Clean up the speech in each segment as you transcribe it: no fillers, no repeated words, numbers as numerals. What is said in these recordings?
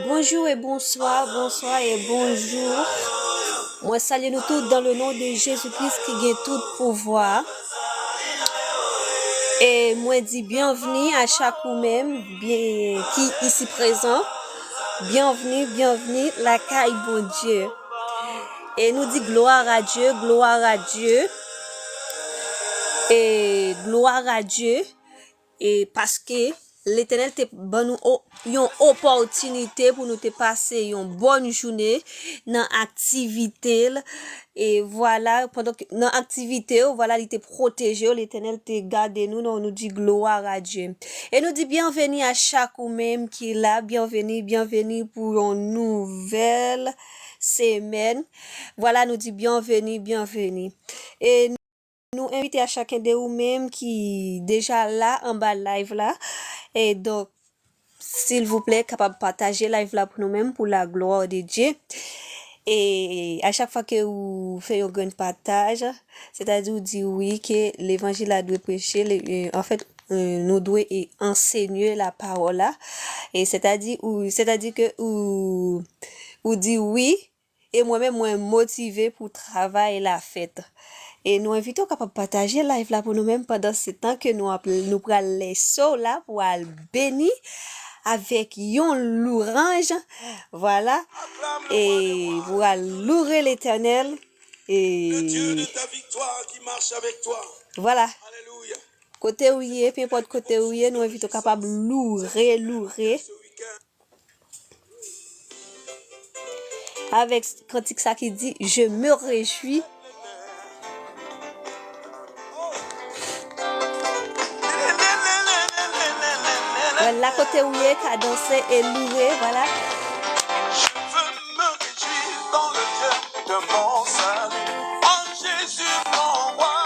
Bonjour et bonsoir, bonsoir et bonjour. Moi salue nous tous dans le nom de Jésus-Christ qui a tout pouvoir. Et moi dis bienvenue à chaque ou même bien, qui ici présent. Bienvenue, la caille bon Dieu. Et nous dit gloire à Dieu. Et gloire à Dieu. Et parce que l'Éternel te ban nous une opportunité pour nous te passer une bonne journée dans activité et voilà pendant que dans activité voilà il te protégé, l'Éternel te garde nous, nous dit gloire à Dieu et nous dit bienvenue à chaque ou même qui est là, bienvenue pour une nouvelle semaine. Voilà, nous dit bienvenue et nous inviter à chacun de vous-même qui déjà là en bas live là et donc s'il vous plaît capable de partager live là pour nous-mêmes pour la gloire de Dieu et à chaque fois que vous faites un grand partage, c'est-à-dire vous dites oui que l'évangile a doit prêcher en fait nous doit enseigner la parole là et c'est-à-dire que vous dit oui et moi-même moi motivé pour travailler la fête. Et nous invitons capable partager live là pour nous-mêmes pendant ce temps que nous prenons les sauts là pour aller bénir avec yon louange. Voilà. Et pour aller louer l'Éternel. Et le Dieu de ta victoire qui marche avec toi. Voilà. Alléluia. Côté où il est, peu importe côté où il est, nous invitons capable louer. Avec cantique ça qui dit je me réjouis. La côté où il est, qu'à danser et louer, voilà. Je veux me réjouir dans le Dieu de mon salut, en Jésus mon roi.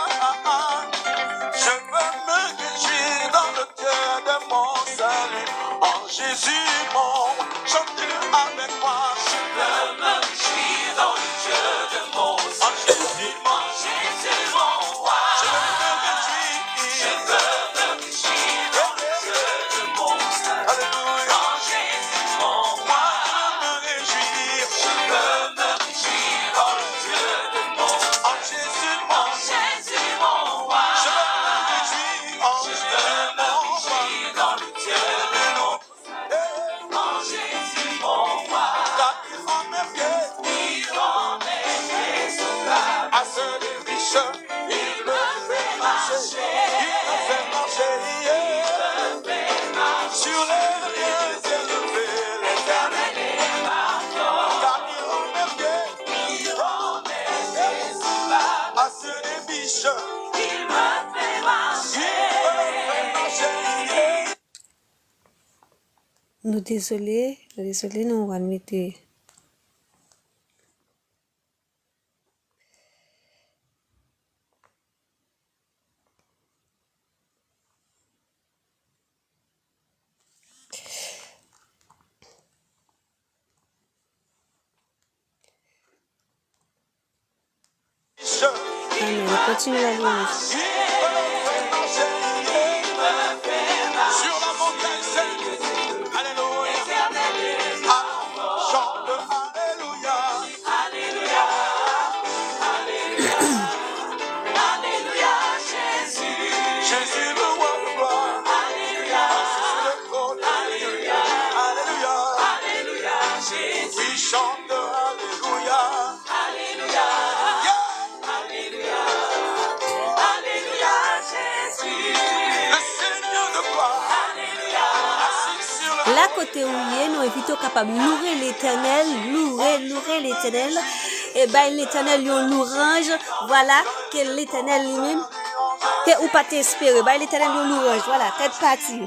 Je veux me réjouir dans le Dieu de mon salut, en Jésus mon roi. Chantez-le avec moi. Je veux me réjouir dans le Dieu de mon salut, en Jésus mon roi. Je veux me réjouir. Je veux me réjouir dans le Dieu de mon salut. Alléluia. En Jésus mon roi. Je veux me réjouir. Je veux me réjouir dans le Dieu de mon salut. En Jésus mon roi. Je veux me réjouir. Je veux me réjouir dans le Dieu de mon salut. biche, il me fait marcher, il me fait marcher, sur les lieux élevés, l'éternel est marquant, car il rend mes pieds à ceux des biches, il me fait marcher, Nous désolés, nous on va mettre. Amen. Continue la louange. sur la montagne sainte, alléluia, chante alléluia, alléluia, alléluia, Jésus, Jésus le roi de gloire, alléluia, sur le trône, alléluia, alléluia, alléluia, Jésus, oui, chante alléluia, alléluia, alléluia, alléluia, Jésus, le Seigneur de gloire, alléluia, assis sur le Là, côté où il est, nous invitons capable de louer l'éternel, louer l'éternel. Et ben, l'éternel, lui, nous range. Voilà, que l'éternel lui-même, t'es ou pas t'espérer. Ben, l'éternel, lui, nous range. Voilà, tête partie.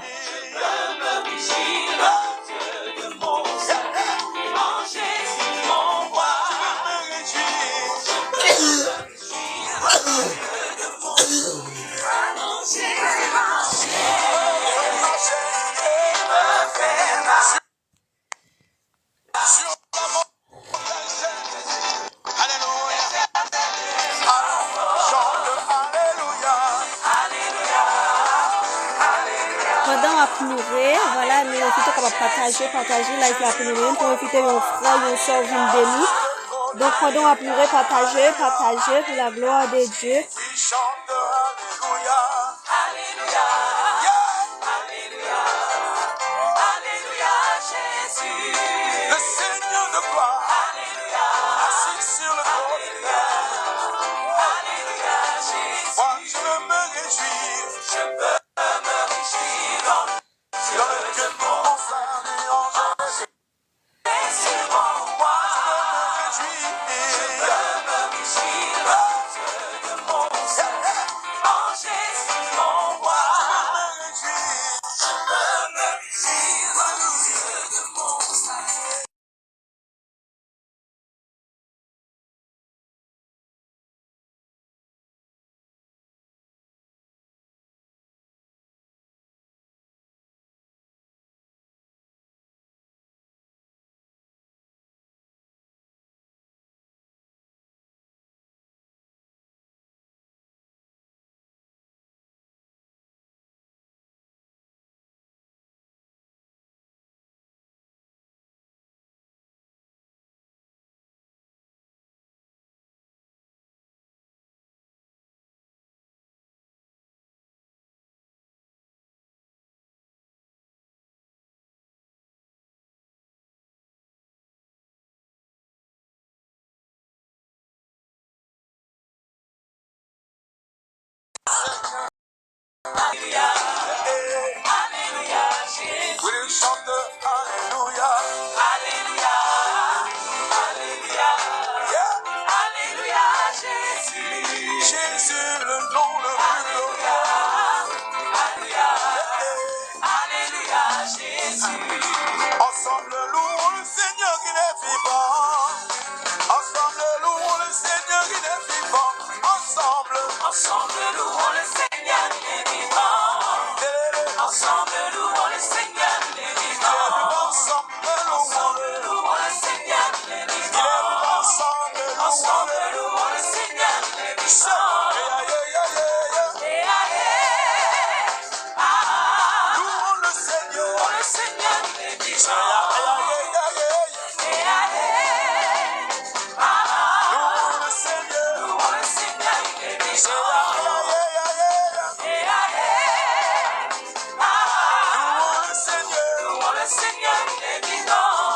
Pendant à pleurer, voilà, nous invitons capable partager, là, il faut pleurer, pour inviter un frère, une soeur, une demi. Donc, pendant à pleurer, partager pour la gloire de Dieu. le Seigneur de gloire, alléluia, assis sur le trône, alléluia, Jésus. Moi, je veux me réjouir dans le Dieu de mon salut en Jésus. Moi, je veux me réjouir dans le Dieu de mon salut en Jésus, mon roi. Je veux me réjouir dans le Dieu de mon salut. Oui, chante alléluia, alléluia, alléluia, alléluia, Jésus, Jésus le nom le plus glorieux, alléluia, Jésus. Ensemble louons le Seigneur qui est vivant, ensemble louons le Seigneur qui est vivant, ensemble louons le Seigneur qui est vivant. Ensemble louons le Seigneur, il est vivant. Ensemble louons le Seigneur, il est vivant. Ensemble louons le Seigneur, il est vivant. Louons le Seigneur, il est vivant. Louons le Seigneur, il est vivant. Le Seigneur, il est vivant.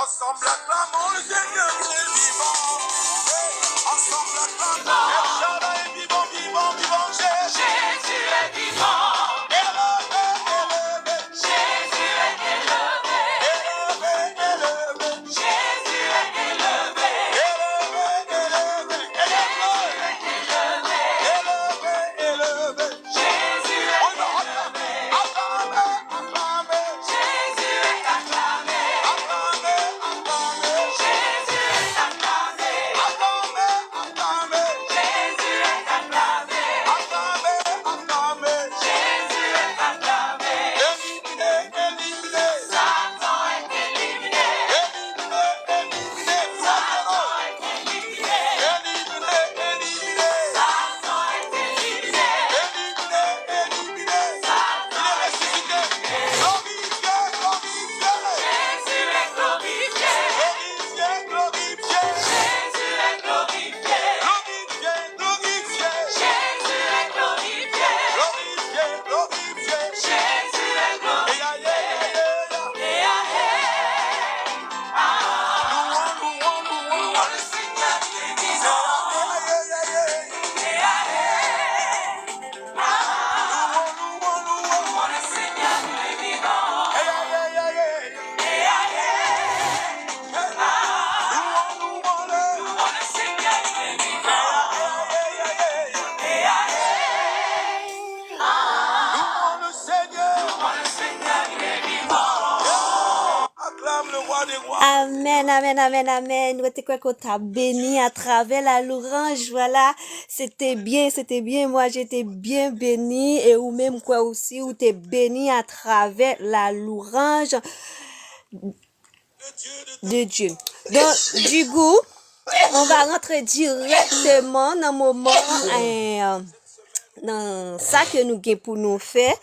Ensemble acclamons le Seigneur qui est vivant. Ensemble acclamons. El Shaddai est vivant, vivant, vivant. Jésus est vivant. Élevé, élevé. Jésus est élevé. Élevé, élevé. Jésus est élevé. Élevé, élevé. Élevé, élevé. Jésus est élevé. Acclamez, acclamez. Jésus est acclamé. Acclamez, acclamez. Jésus est acclamé. Acclamez, acclamez. Jésus est acclamé. Acclamez, acclamez. Jésus est acclamé. Éliminé, éliminé. Satan est éliminé. Éliminé, éliminé. Satan est éliminé. Éliminé, éliminé. Satan est éliminé. Éliminé, éliminé. Il est ressuscité. Glorifié, glorifié. Jésus est glorifié. Glorifié, glorifié. Jésus est glorifié. Glorifié, glorifié. Jésus est glorifié. Glorifié, glorifié. Jésus est glorifié. Louons, louons, louons le Seigneur qui est vivant. Louons, louons le Seigneur qui est vivant. Louons le Seigneur qui est vivant. Louons le Seigneur. Louons le Seigneur qui est vivant. Acclame le roi des rois. Amen, amen, amen, amen. Nous quoi qu'on t'a béni à travers la louange. Voilà, c'était bien, c'était bien. Moi, j'étais bien béni et ou même quoi aussi, ou t'es béni à travers la louange de Dieu. Donc, du coup, on va rentrer directement dans le moment, dans ça que nous avons pour nous faire.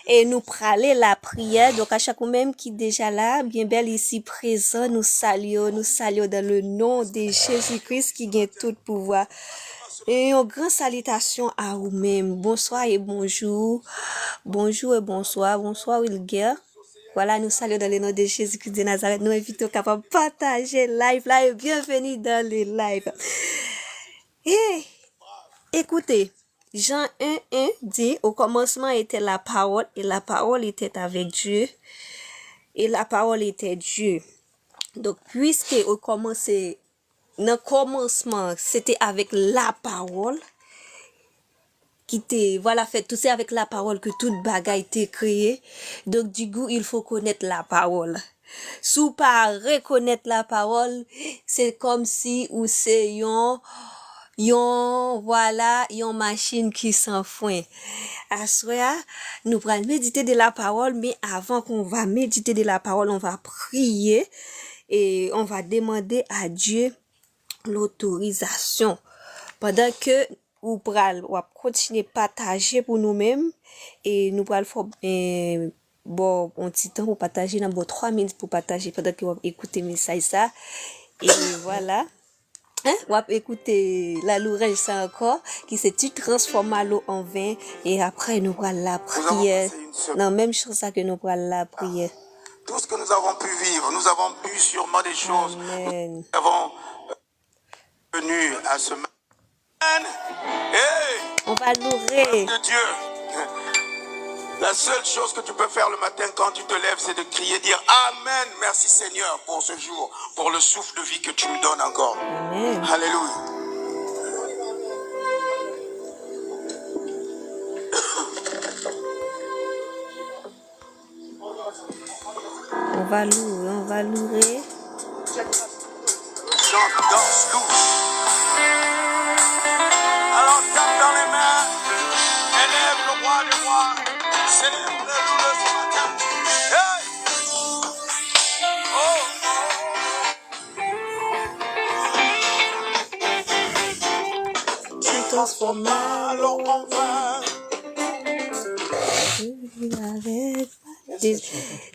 Et nous praler la prière. Donc, à chaque même qui est déjà là, bien belle ici présent, nous saluons dans le nom de Jésus-Christ qui gagne tout pouvoir. Et une grande salutation à vous-même. Bonsoir et bonjour. Bonjour et bonsoir. Bonsoir, Wilger. Voilà, nous saluons dans le nom de Jésus-Christ de Nazareth. Nous invitons à partager live là et bienvenue dans les lives. Et, écoutez. Jean 1:1 dit, au commencement était la parole, et la parole était avec Dieu, et la parole était Dieu. Donc, puisque au commencement, c'était avec la parole, qui était, voilà, fait tout c'est avec la parole que toute bagaille était créée. Donc, du coup, il faut connaître la parole. Sous pas reconnaître la parole, c'est comme si ou c'est yon machine qui s'enfoin. À soir, nous allons méditer de la parole, mais avant qu'on va méditer de la parole, on va prier et on va demander à Dieu l'autorisation. Pendant que ou continuer partager pour nous-mêmes et nous allons faire bon un petit temps pour partager dans 3 minutes pour partager pendant que vous écoutez message ça et voilà. On va écouter la louange ça encore qui se transforme l'eau en vin et après nous allons la prière. Non, même chose ça que nous allons la prière. Tout ce que nous avons pu vivre, nous avons pu sûrement des choses. Amen. Nous avons venu à ce moment. Hey, on va louer de Dieu. La seule chose que tu peux faire le matin quand tu te lèves, c'est de crier, dire Amen. Merci Seigneur pour ce jour, pour le souffle de vie que tu me donnes encore. Amen. Alléluia. On va louer. Chante, danse, loue. Alors tape dans les mains, élève le roi des rois, célèbre-le ce matin. Hey! Oh, oh. Tu transformes l'eau en vin.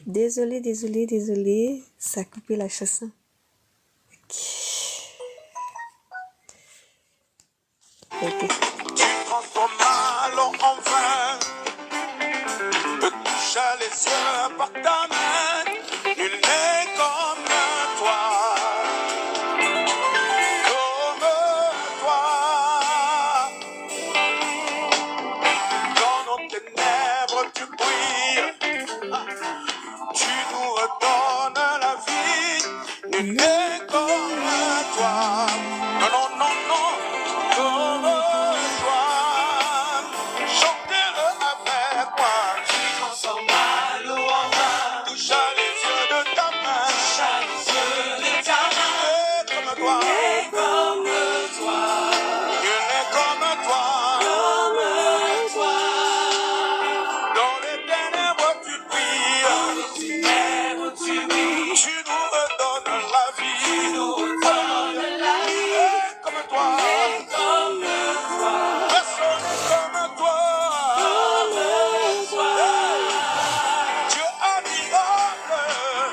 Désolé, ça a coupé la chanson. Ok. Tu transformes l'eau en vin, me toucha les yeux par ta main, nul n'est comme tu brilles. Tu nous redonnes la vie. Nul n'est comme toi. Non, non, non, non, comme toi. Chantez-le avec moi. Tu transformes ma louange en vin. Touche à les yeux de ta main. Touche à les yeux de ta main. Nul n'est comme toi. Nul n'est comme toi. Nul n'est comme toi. Comme toi. Dans les ténèbres tu brilles. Dans les ténèbres tu brilles. Tu nous redonnes la vie. Tu nous redonnes la vie. Comme toi. Comme toi. Personne n'est comme toi. Comme toi. Dieu admirable.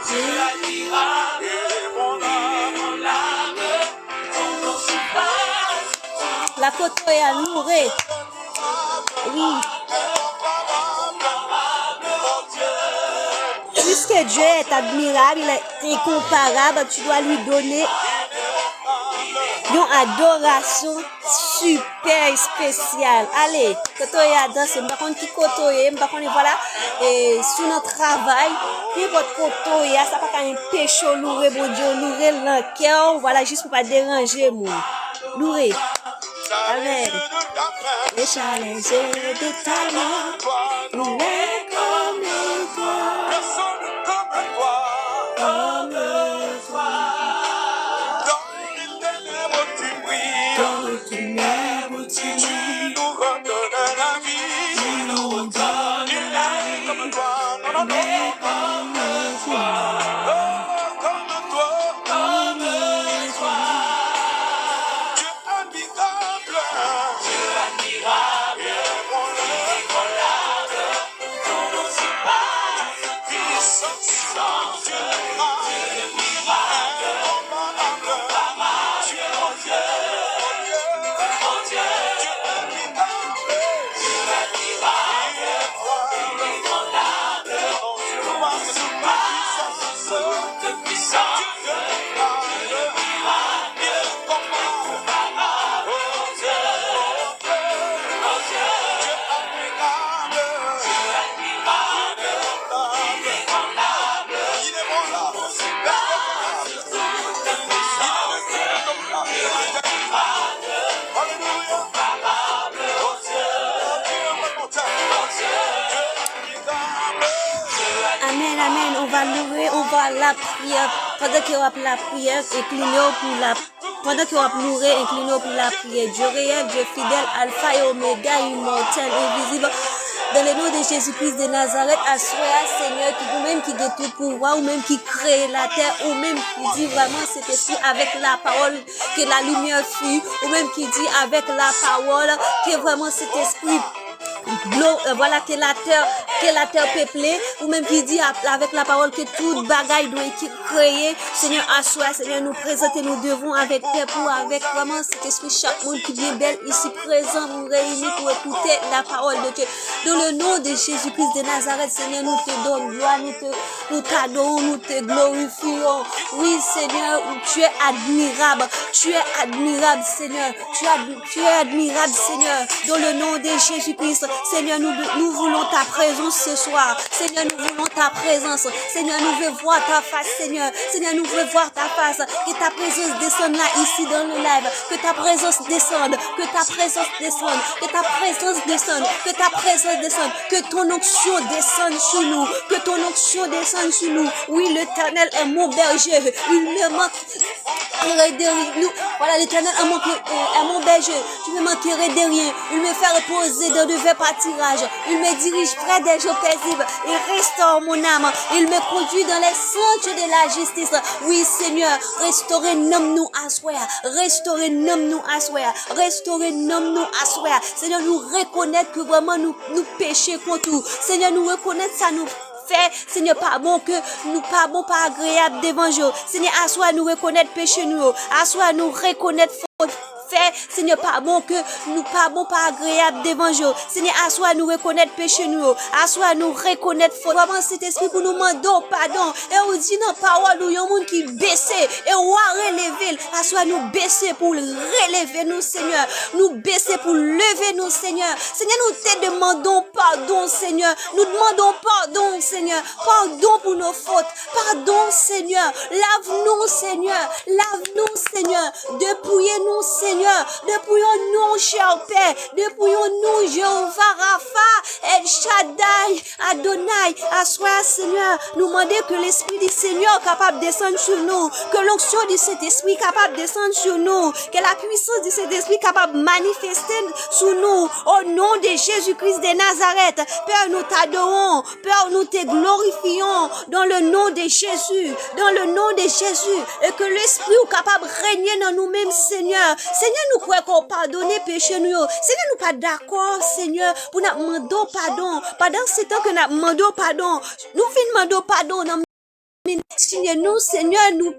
Dieu admirable. Il est mon âme. Ton nom surpasse. La koto est à louer. Oui. Puisque Dieu est admirable, il est incomparable, tu dois lui donner une adoration super spéciale. Allez, koto est à danser. Par contre, qui koto est, par contre, voilà, et sur notre travail, puis votre koto est, ça pas qu'un péché louer, bon Dieu, louer le cœur, voilà, juste pour pas déranger, moi. Louer. Amen. Les challenges de ta main, louer comme toi. Personne comme toi. Comme toi. Dans les ténèbres tu brilles. Dans les ténèbres tu Tu nous redonnes la vie. Tu nous redonnes la vie. Comme toi. Non, non, non. Comme toi. Oh, comme toi. Comme toi. Dieu admirable. Dieu admirable. Inébranlable. Ton nom surpasse. Puissance. Dieu le miracle. Incomparable. Tu es mon Dieu. Mon Dieu. Dieu admirable. Dieu admirable. Inébranlable. Ton nom surpasse. De puissance. Dieu le miracle. Incomparable. Oh Dieu. Oh Dieu. Dieu admirable. Dieu admirable. Inébranlable. Inébranlable. Alléluia. Oh Dieu. One more time. Oh Dieu. Dieu admirable. Amen, amen. On va louer, on va la prière. Pendant qu'il y aura la prière, inclinez-vous pour la pendant qu'il y aura louer, inclinez-vous pour la prière. Dieu réel, Dieu fidèle, alpha et oméga, immortel, invisible. Dans le nom de Jésus-Christ de Nazareth, assoya, Seigneur, qui vous-même qui a tout pouvoir, ou même qui crée la terre, ou même qui dit vraiment cet esprit avec la parole, que la lumière fut, ou même qui dit avec la parole, que vraiment cet esprit voilà que la terre peuplée, ou même qui dit avec la parole que toute bagaille doit être créée. Seigneur, assois, Seigneur, nous présenter, nous devons avec tes pour avec vraiment cet esprit, chaque monde qui vient belle ici présent, nous réunir pour écouter la parole de Dieu. Dans le nom de Jésus-Christ de Nazareth, Seigneur, nous te donnons gloire, nous t'adorons, nous te glorifions. Oui, Seigneur, tu es admirable, Seigneur, tu es admirable, Seigneur, dans le nom de Jésus-Christ. Seigneur, nous voulons ta présence ce soir. Seigneur, nous voulons ta présence. Seigneur, nous voulons voir ta face, Seigneur. Seigneur, nous voulons voir ta face. Que ta présence descende là, ici, dans le live. Que ta présence descende. Que ta présence descende. Que ta présence descende. Que ta présence descende. Que ton onction descende sur nous. Que ton onction descende sur nous. Oui, l'Éternel est mon berger. Il me manquerait de nous. Voilà, l'Éternel est mon berger. Tu me manquerais de rien. Il me fait reposer dans de verts pâtirages. Il me dirige près des eaux paisibles. Il restaure mon âme. Il me conduit dans les sentiers de la justice. Oui, Seigneur, restaurez-nous à soi. Restaurez-nous à soi. Restaurez-nous à soi. Seigneur, nous reconnaître que vraiment nous péchons contre tout. Seigneur, nous reconnaître ça nous fait, Seigneur, pas bon que nous pas bon, pas agréable devant Dieu. Seigneur, à soi nous reconnaître péché nous. À soi nous reconnaître fait, Seigneur, pas bon que nous pas bon, pas agréable devant Dieu. Seigneur, assois nous reconnaître péché nous, assois nous reconnaître faute. Vraiment cet esprit pour nous demander pardon. Et on dit dans parole nous, yon monde qui baisse et on va relever. Assois nous baisser pour relever nous, Seigneur. Nous baisser pour lever nous, Seigneur. Seigneur, nous te demandons pardon, Seigneur. Nous demandons pardon, Seigneur. Pardon pour nos fautes. Pardon, Seigneur. Lave-nous, Seigneur. Lave-nous, Seigneur. Dépouillez-nous, Seigneur. Dépouillons-nous, cher Père. Dépouillons-nous, Jéhovah Rapha, El Shaddai, Adonai. Assois, Seigneur. Nous demander que l'Esprit du Seigneur capable de descendre sur nous. Que l'onction de cet esprit capable de descendre sur nous. Que la puissance de cet esprit capable de manifester sur nous. Au nom de Jésus-Christ de Nazareth. Père, nous t'adorons. Père, nous te glorifions. Dans le nom de Jésus. Dans le nom de Jésus. Et que l'esprit est capable de régner dans nous-mêmes, Seigneur. Seigneur, nous croyons qu'on pardonne péché nous. Seigneur, nous pas d'accord, Seigneur, pour nous demander pardon. Pendant ce temps que nous demandons pardon, nous venons demander pardon. Nous, Seigneur, nous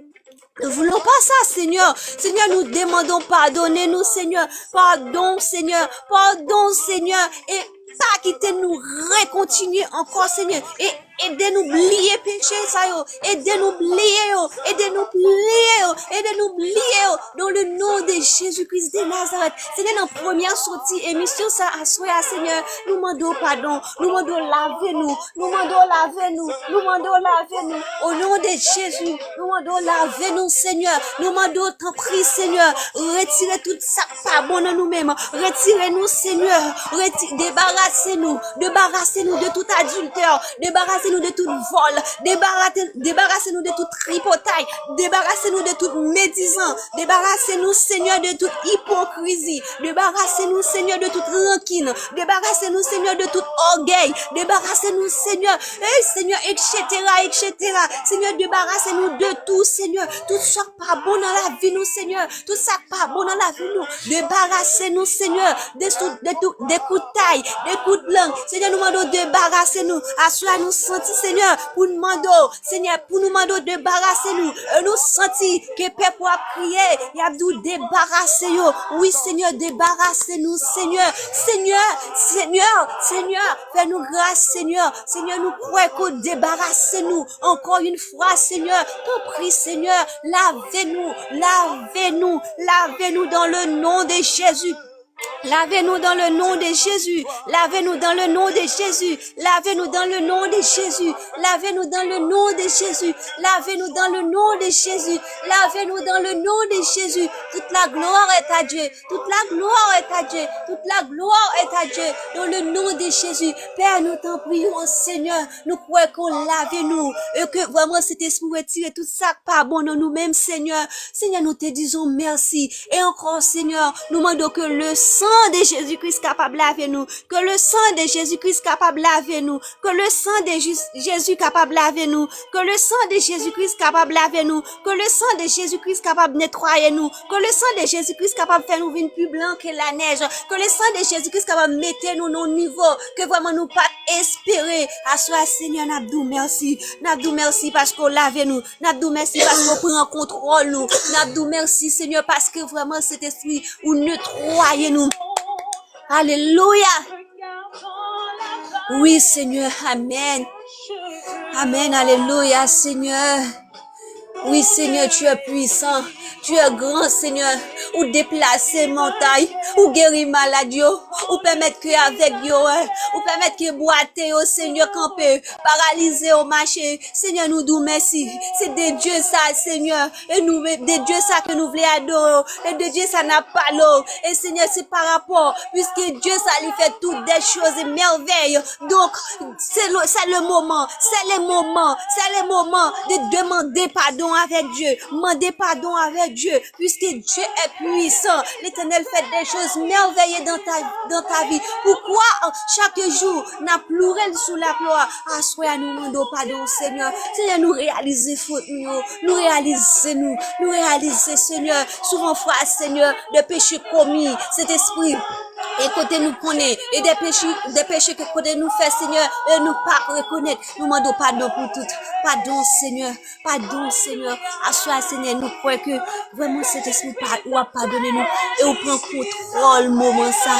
ne voulons pas ça, Seigneur. Seigneur, nous demandons pardonnez-nous, Seigneur. Pardon, Seigneur. Pardon, Seigneur. Et pas quitter nous recontinuer encore, Seigneur. Et aidez-nous oublier péché, ça yo. Aidez-nous oublier yo. Aidez-nous oublier yo. Aidez-nous oublier yo. Dans le nom de Jésus-Christ de Nazareth. Seigneur, dans la première sortie, émission, ça assoit, Seigneur. Nous demandons pardon. Nous demandons laver-nous. Nous demandons laver-nous. Nous demandons laver-nous. Au nom de Jésus. Nous demandons laver-nous, Seigneur. Nous demandons t'en prie, Seigneur. Retirez tout ça pas bon dans nous-mêmes. Retirez-nous, Seigneur. Débarrassez-nous. Débarrassez-nous de tout adultère. Débarrassez-nous de tout vol. Débarrassez-nous de toute tripotaille. Débarrassez-nous de toute médisance. Débarrassez-nous, Seigneur, de toute hypocrisie. Débarrassez-nous, Seigneur, de toute rancune. Débarrassez-nous, Seigneur, de tout orgueil. Débarrassez-nous, Seigneur. Eh, Seigneur, etc., etc. Seigneur, débarrassez-nous de tout, Seigneur. Tout ça pas bon dans la vie, nous, Seigneur. Tout ça pas bon dans la vie, nous. Débarrassez-nous, Seigneur, des coups de taille, des coups de langue. Seigneur, nous demandons débarrassez-nous. Assois-nous senti, Seigneur, pour nous demander, Seigneur, pour nous demander débarrassez-nous. Nous senti que peuple a crié, il a dû débarrasser yo. Oui, Seigneur, débarrassez-nous, Seigneur. Seigneur, fais-nous grâce, Seigneur. Seigneur, nous croyons que débarrassez-nous. Encore une fois, Seigneur, ton prie, Seigneur, lavez-nous dans le nom de Jésus. Lavez-nous dans le nom de Jésus. Lavez-nous dans le nom de Jésus. Lavez-nous dans le nom de Jésus. Lavez-nous dans le nom de Jésus. Lavez-nous dans le nom de Jésus. Lavez-nous dans le nom de Jésus. Toute la gloire est à Dieu. Toute la gloire est à Dieu. Toute la gloire est à Dieu. Dans le nom de Jésus. Père, nous t'en prions, Seigneur. Nous croyons qu'on lave-nous. Et que vraiment cet esprit retire tout ça pas bon dans nous-mêmes, Seigneur. Seigneur, nous te disons merci. Et encore, Seigneur, nous demandons que le sang de Jésus-Christ capable de laver nous, que le sang de Jésus-Christ capable de laver nous, que le sang de Jésus capable de laver nous, que le sang de Jésus-Christ capable de laver nous, que le sang de Jésus-Christ capable de nettoyer nous, que le sang de Jésus-Christ capable de faire nous venir plus blanc que la neige, que le sang de Jésus-Christ capable de mettre nous au niveau, que vraiment nous pas espérer. À soi, Seigneur, n'abdou merci. N'abdou merci parce qu'on lave nous. N'abdou merci parce qu'on prend en contrôle nous. N'abdou merci, Seigneur, parce que vraiment cet esprit ou nettoyer nous. Alléluia. Oui, Seigneur. Amen. Amen. Alléluia, Seigneur. Oui, Seigneur, tu es puissant. Tu es grand, Seigneur. Ou déplacer montagne, ou guérir maladie, ou permettre que avec yo, ou permettre que boiter au Seigneur camper, paralyser au marché. Seigneur, nous disons merci. C'est de Dieu ça, Seigneur. Et nous, de Dieu ça que nous voulons adorer. Et de Dieu ça n'a pas l'eau. Et Seigneur, c'est par rapport, puisque Dieu ça lui fait toutes des choses et merveilles. Donc, c'est le moment de demander pardon avec Dieu. Demander pardon avec Dieu, puisque Dieu est puissant. L'Éternel fait des choses merveilleuses dans ta vie. Pourquoi chaque jour n'a pleuré sous la gloire? Assois nous demandons pardon, Seigneur. Seigneur, nous réaliser faute nous réaliser, Seigneur, souvent fois, Seigneur, de péchés commis, cet esprit Et côté nous connaît, et des péchés que côté nous fait, Seigneur, et nous pas reconnaître. Nous demandons pardon pour tout. Pardon, Seigneur. À soi, Seigneur, nous croyons que vraiment cet esprit ou a pardonné nous, et on prend contrôle moment ça.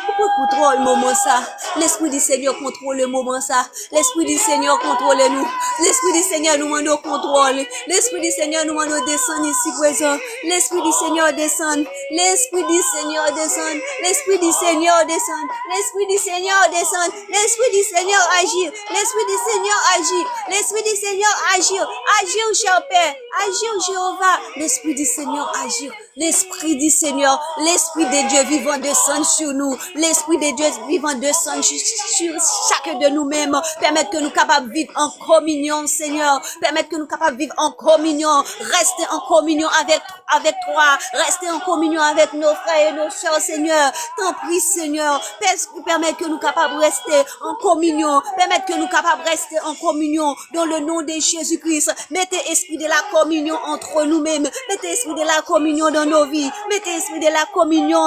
On prend contrôle moment ça. L'esprit du Seigneur contrôle le moment ça. L'esprit du Seigneur contrôle nous. L'esprit du Seigneur nous demande contrôle. L'esprit du Seigneur nous demande descendre ici présent. L'esprit du Seigneur descend. L'esprit du Seigneur descend. L'esprit du Seigneur descend. L'esprit du Seigneur descend. L'esprit du Seigneur agir. L'esprit du Seigneur agir. L'esprit du Seigneur agir. Agir, cher Père. Agir, Jéhovah. L'esprit du Seigneur agir. L'esprit du Seigneur, l'esprit de Dieu vivant descend sur nous. L'esprit de Dieu vivant descend sur chacun de nous-mêmes. Permettre que nous capables de vivre en communion, Seigneur. Permettre que nous capables de vivre en communion. Rester en communion avec toi. Rester en communion avec nos frères et nos sœurs, Seigneur. T'en prie, Seigneur. Permettre que nous capables de rester en communion. Permettre que nous capables de rester en communion dans le nom de Jésus-Christ. Mettez esprit de la communion entre nous-mêmes. Mettez esprit de la communion dans nos vies. Mettez esprit de la communion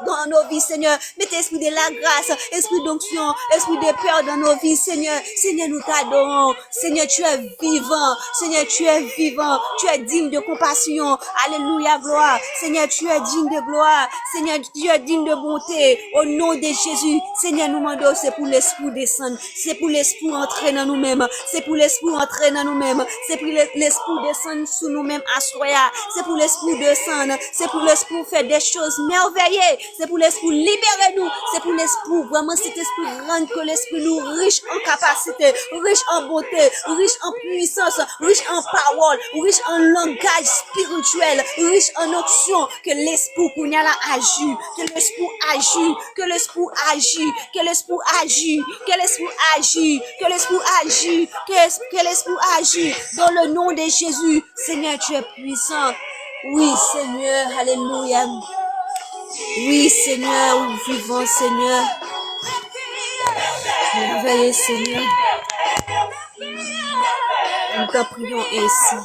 dans nos vies, Seigneur. Mettez esprit de la grâce, esprit d'onction, esprit de peur dans nos vies, Seigneur. Seigneur, nous t'adorons. Seigneur, tu es vivant. Seigneur, tu es vivant. Tu es digne de compassion. Alléluia, gloire. Seigneur, tu es digne de gloire. Seigneur, tu es digne de bonté. Au nom de Jésus, Seigneur, nous demandons, c'est pour l'esprit descendre. C'est pour l'esprit entrer dans nous-mêmes. C'est pour l'esprit entrer dans nous-mêmes. C'est pour l'esprit descendre sous nous-mêmes à soya. C'est pour l'esprit descendre. C'est pour l'esprit faire des choses merveilleuses. C'est pour l'esprit libérer nous. C'est pour l'esprit vraiment cet esprit rendre que l'esprit nous riche en capacité, riche en beauté, riche en puissance, riche en parole, riche en langage spirituel, riche en onction. Que l'esprit qu'on y a là agit, que l'esprit agit, que l'esprit agit, que l'esprit agit, que l'esprit agit, que l'esprit agit, que l'esprit agit. Dans le nom de Jésus, Seigneur, tu es puissant. Oui, Seigneur, alléluia. Oui, Seigneur, oui, vivant, Seigneur. Merveilleux, Seigneur. Nous t'en prions ainsi.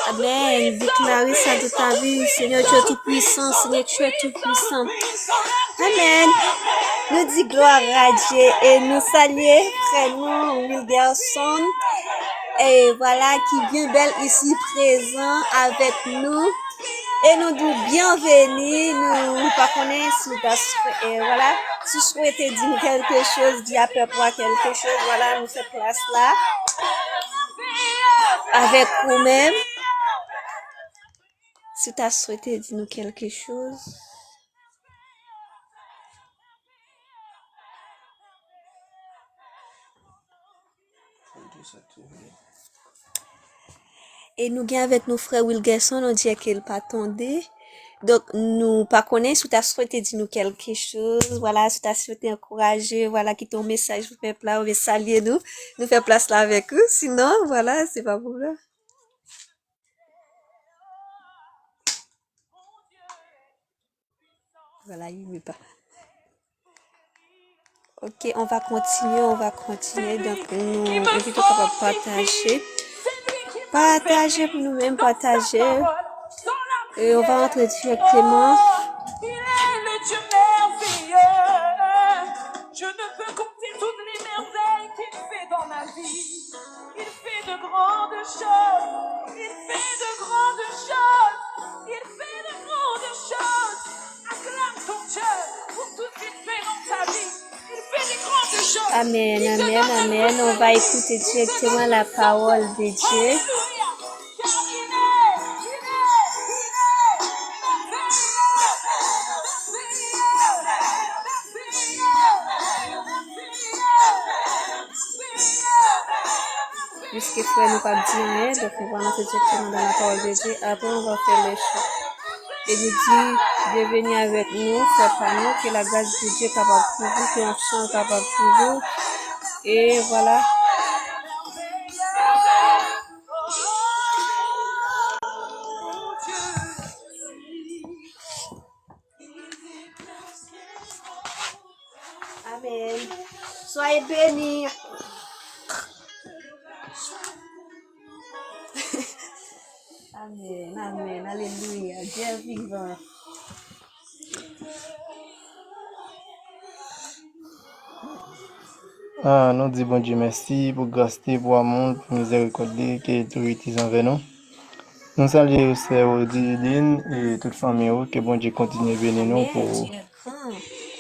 Amen. Amen. Déclarez ça de ta vie. Seigneur, tu es tout puissant. Seigneur, tu es tout puissant. Amen. Nous disons gloire à Dieu et nous saluons frère Wilderson. Et voilà qui vient belle ici présent avec nous. Et nous disons bienvenue. Nous pas connaissons et voilà. Si je souhaitais dire quelque chose, dis à peu près quelque chose. Voilà, nous cette place là avec vous-même. Si tu as souhaité dire nous quelque chose. Et nous gagnons avec nos frères Wilgerson, on dit qu'il pas attendait. Donc, nous pas connaît, si tu as souhaité dire nous quelque chose, voilà, si tu as souhaité encourager, voilà, qui ton message vous fait là, ou bien saluer nous fait place là avec eux. Sinon, voilà, c'est pas pour là. Voilà, il veut pas. Ok, on va continuer. Donc, nous invitons à partager. Partager pour nous-mêmes, partager. Et on va entrer directement. Il est le Dieu merveilleux. Je ne peux compter toutes les merveilles qu'il fait dans ma vie. Il fait de grandes choses. Il fait de grandes choses. Il fait de grandes choses. Acclame ton Dieu pour tout ce qu'il fait dans ta vie. Il fait de grandes choses. Amen, amen, amen. On va écouter directement la parole de Dieu. Alléluia. Car il est Puisque frère nous pas dit rien, donc on va entrer directement dans la parole de Dieu. Après, on va faire le chant. Et nous dit de venir avec nous, faire par nous, que la grâce de Dieu est capable pour vous, que l'onction est capable pour vous. Et voilà. Amen. Soyez bénis. Amen, amen, alléluia. Dieu est vivant. Ah, nous disons bon Dieu merci pour grâce, pour amour, pour miséricorde qui est autorité envers nous. Nous saluons Sœur Odile et toute famille que bon Dieu continue de bénir nous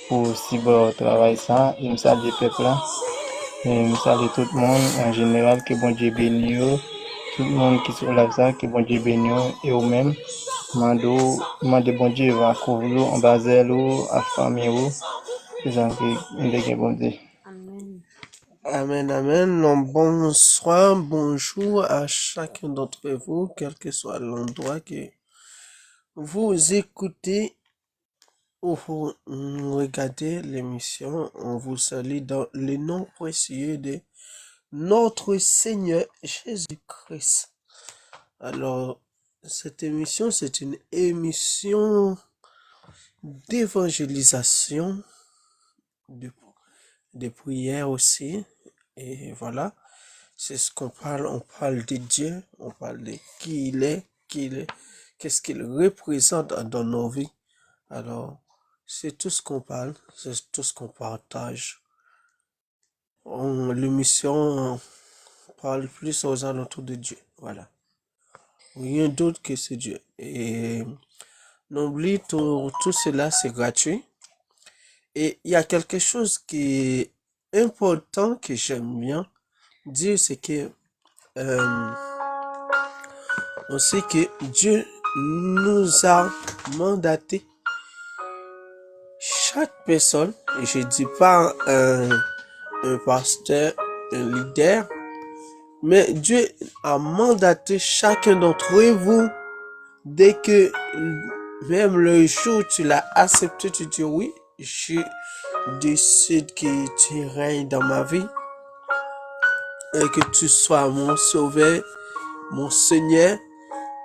pour si bon travail ça. Et nous saluons le peuple là. Et nous saluons tout le monde en général que bon Dieu bénisse eux. Tout le monde qui se lève ça, que bon Dieu bénisse eux et eux-mêmes. Mande bon Dieu va couvrir en bas à famille. C'est ça que nous devons bon Dieu. Amen. Amen, amen. Donc, bonsoir, bonjour à chacun d'entre vous, quel que soit l'endroit que vous écoutez ou vous regardez l'émission. On vous salue dans le nom précieux de notre Seigneur Jésus-Christ. Alors, cette émission, c'est une émission d'évangélisation, de prière aussi. Et voilà. C'est ce qu'on parle. On parle de Dieu. On parle de qui il est, qu'est-ce qu'il représente dans nos vies. Alors, c'est tout ce qu'on parle. C'est tout ce qu'on partage. L'émission parle plus aux alentours de Dieu. Voilà. Rien d'autre que c'est Dieu. Et n'oublie tout cela, c'est gratuit. Et il y a quelque chose qui est important que j'aime bien dire, c'est que on sait que Dieu nous a mandaté chaque personne, et je dis pas un pasteur, un leader, mais Dieu a mandaté chacun d'entre vous dès que même le jour où tu l'as accepté, tu dis oui, je décide que tu règnes dans ma vie et que tu sois mon sauveur, mon Seigneur.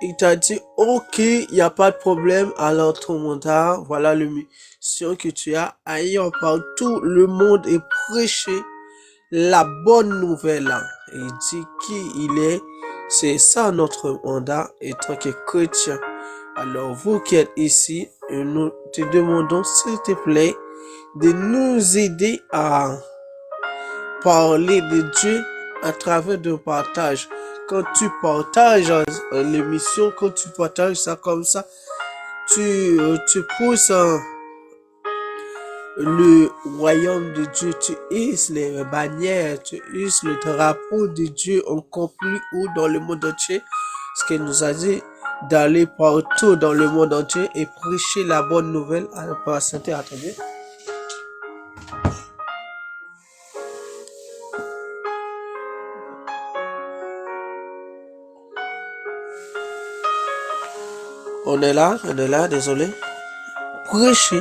Il t'a dit, ok, il n'y a pas de problème, alors ton mandat, voilà le mission que tu as, ailleurs partout le monde et prêcher la bonne nouvelle. Il dit qui il est, c'est ça notre mandat en tant que chrétien. Alors vous qui êtes ici, nous te demandons s'il te plaît de nous aider à parler de Dieu à travers de partage. Quand tu partages l'émission, quand tu partages ça comme ça, tu pousses le royaume de Dieu, tu hisses les bannières, tu hisses le drapeau de Dieu encore plus haut dans le monde entier. Ce qu'il nous a dit d'aller partout dans le monde entier et prêcher la bonne nouvelle à la personne. Attendez. On est là, désolé. Prêcher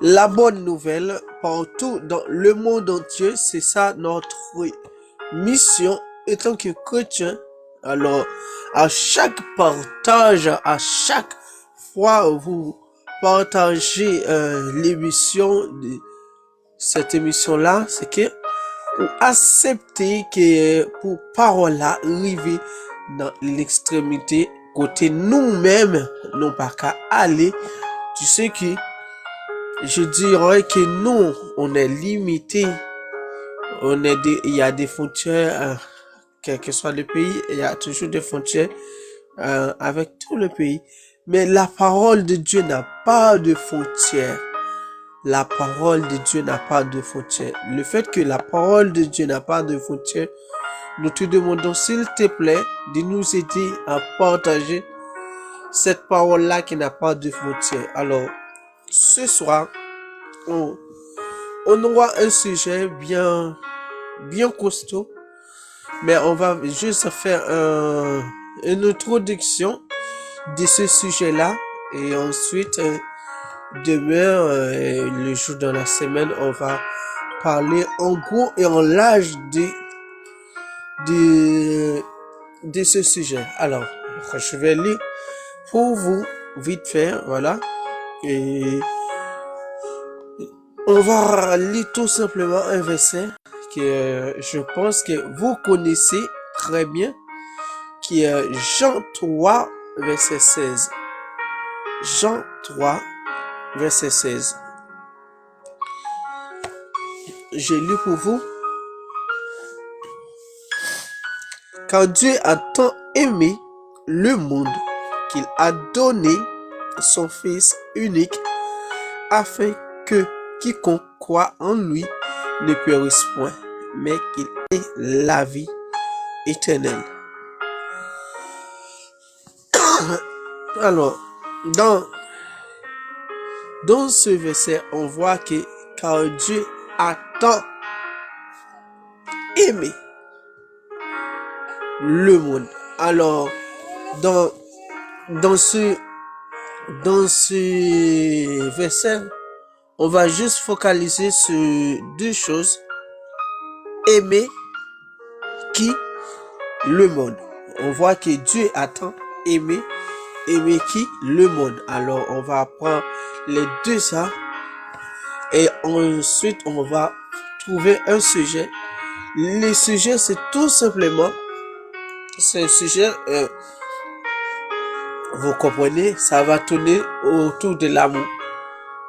la bonne nouvelle partout dans le monde entier, c'est ça notre mission en tant que chrétien. Alors, à chaque partage, à chaque fois vous partagez cette émission-là, c'est que vous acceptez que pour parole là arriver dans l'extrémité côté nous-mêmes, non pas qu'à aller. Tu sais que je dirais que nous, on est limité. Il y a des frontières, quel que soit le pays, il y a toujours des frontières avec tout le pays. Mais la parole de Dieu n'a pas de frontières. La parole de Dieu n'a pas de frontières. Le fait que la parole de Dieu n'a pas de frontières, nous te demandons, s'il te plaît, de nous aider à partager cette parole-là qui n'a pas de frontières. Alors, ce soir, on aura un sujet bien costaud, mais on va juste faire une introduction de ce sujet-là, et ensuite, demain, le jour de la semaine, on va parler en gros et en large de ce sujet. Alors, je vais lire pour vous vite fait, voilà, et on va lire tout simplement un verset que je pense que vous connaissez très bien, qui est Jean 3, verset 16. Jean 3, verset 16. Je lis pour vous. Car Dieu a tant aimé le monde qu'il a donné son Fils unique, afin que quiconque croit en lui ne périsse point, mais qu'il ait la vie éternelle. Alors, dans ce verset, on voit que car Dieu a tant aimé le monde. Alors, dans ce verset, on va juste focaliser sur deux choses. Aimer qui? Le monde. On voit que Dieu a tant aimé qui? Le monde. Alors, on va prendre les deux ça, et ensuite, on va trouver un sujet. Le sujet, c'est tout simplement, c'est un sujet, vous comprenez, ça va tourner autour de l'amour.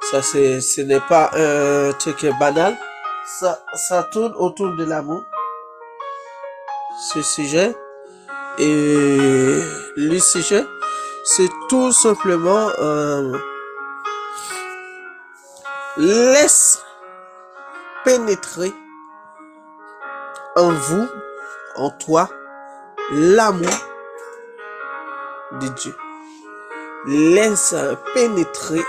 Ça, ce n'est pas un truc banal. Ça tourne autour de l'amour, ce sujet. Et le sujet, c'est tout simplement laisse pénétrer en vous, en toi, l'amour de Dieu. Laisse pénétrer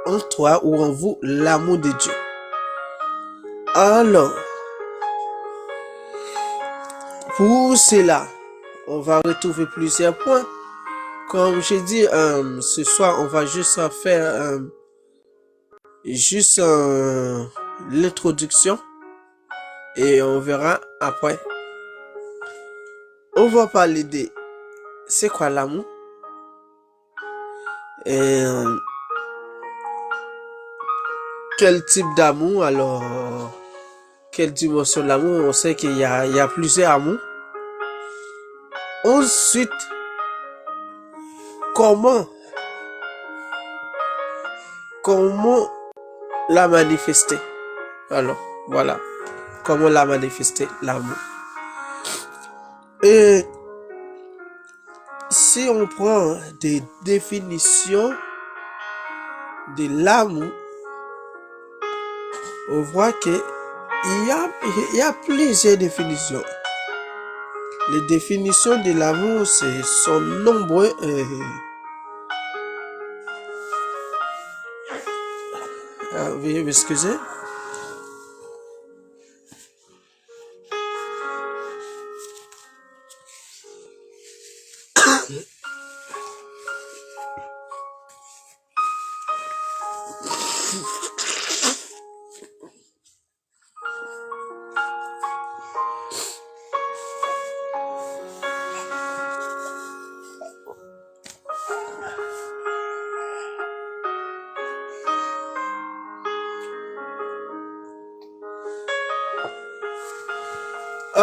en toi ou en vous l'amour de Dieu. Alors, pour cela, on va retrouver plusieurs points. Comme j'ai dit, ce soir, on va juste faire l'introduction, et on verra après. On va parler de c'est quoi l'amour, et quel type d'amour. Alors, quelle dimension de l'amour? On sait qu'il y a plusieurs amours. Ensuite, comment la manifester? Alors, voilà. Comment la manifester, l'amour. Et si on prend des définitions de l'amour, on voit que il y a plusieurs définitions. Les définitions de l'amour sont nombreuses. Veuillez m'excuser.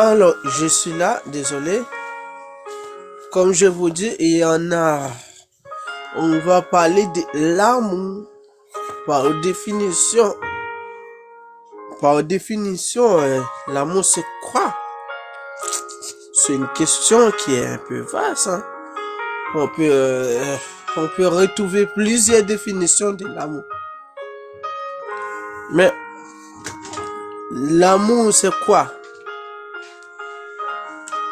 Alors, je suis là, désolé. Comme je vous dis, il y en a. On va parler de l'amour par définition. Par définition, l'amour c'est quoi? C'est une question qui est un peu vaste. Hein? On peut retrouver plusieurs définitions de l'amour. Mais l'amour c'est quoi?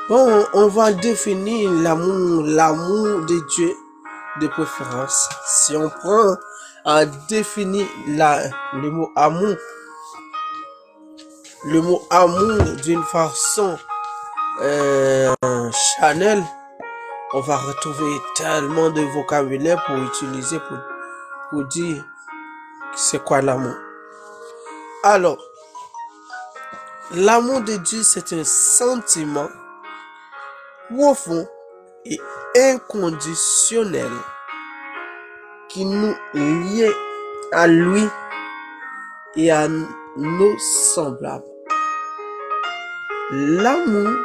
Bon, on va définir l'amour de Dieu de préférence. Si on prend à définir le mot amour d'une façon Chanel, on va retrouver tellement de vocabulaire pour utiliser pour dire c'est quoi l'amour. Alors, l'amour de Dieu, c'est un sentiment profond et inconditionnel qui nous lie à lui et à nos semblables. L'amour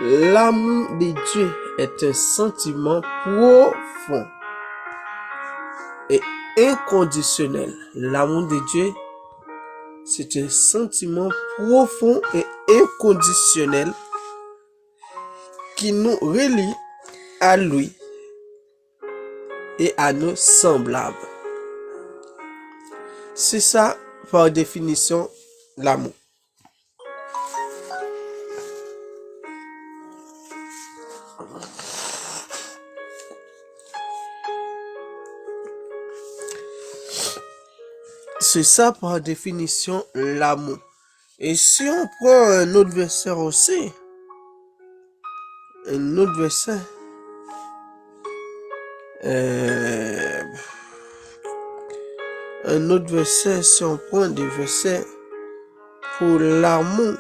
de Dieu est un sentiment profond et inconditionnel. L'amour de Dieu, c'est un sentiment profond et inconditionnel qui nous relie à lui et à nos semblables. C'est ça, par définition, l'amour. C'est ça, par définition, l'amour. Et si on prend un autre verset aussi, un autre verset, si on prend des versets pour l'amour,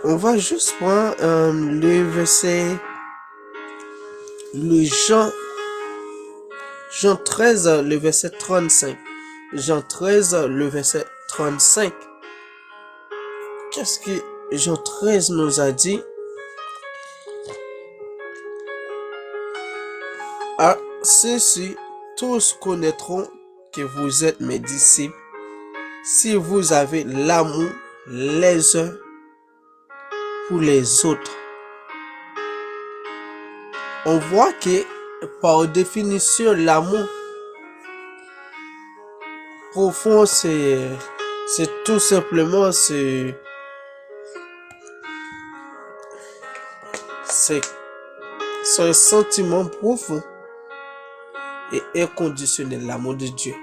on va juste prendre le verset, Jean 13, le verset 35. Jean 13, le verset 35. Qu'est-ce que Jean 13 nous a dit? À ceux-ci, tous connaîtront que vous êtes mes disciples si vous avez l'amour les uns pour les autres. On voit que par définition, l'amour profond, c'est tout simplement c'est un sentiment profond et inconditionnel, l'amour de Dieu.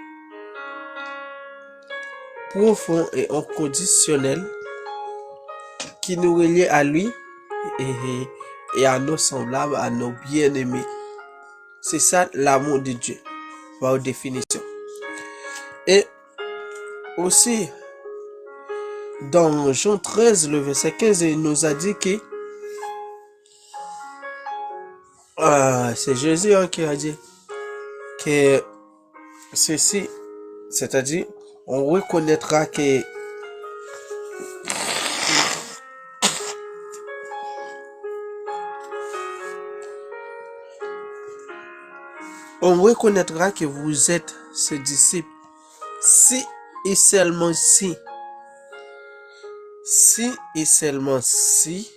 Profond et inconditionnel qui nous relie à lui et à nos semblables, à nos bien-aimés. C'est ça l'amour de Dieu, par définition. Et aussi, dans Jean 13, le verset 15, il nous a dit que c'est Jésus qui a dit que ceci, c'est-à-dire, on reconnaîtra que vous êtes ses disciples si et seulement si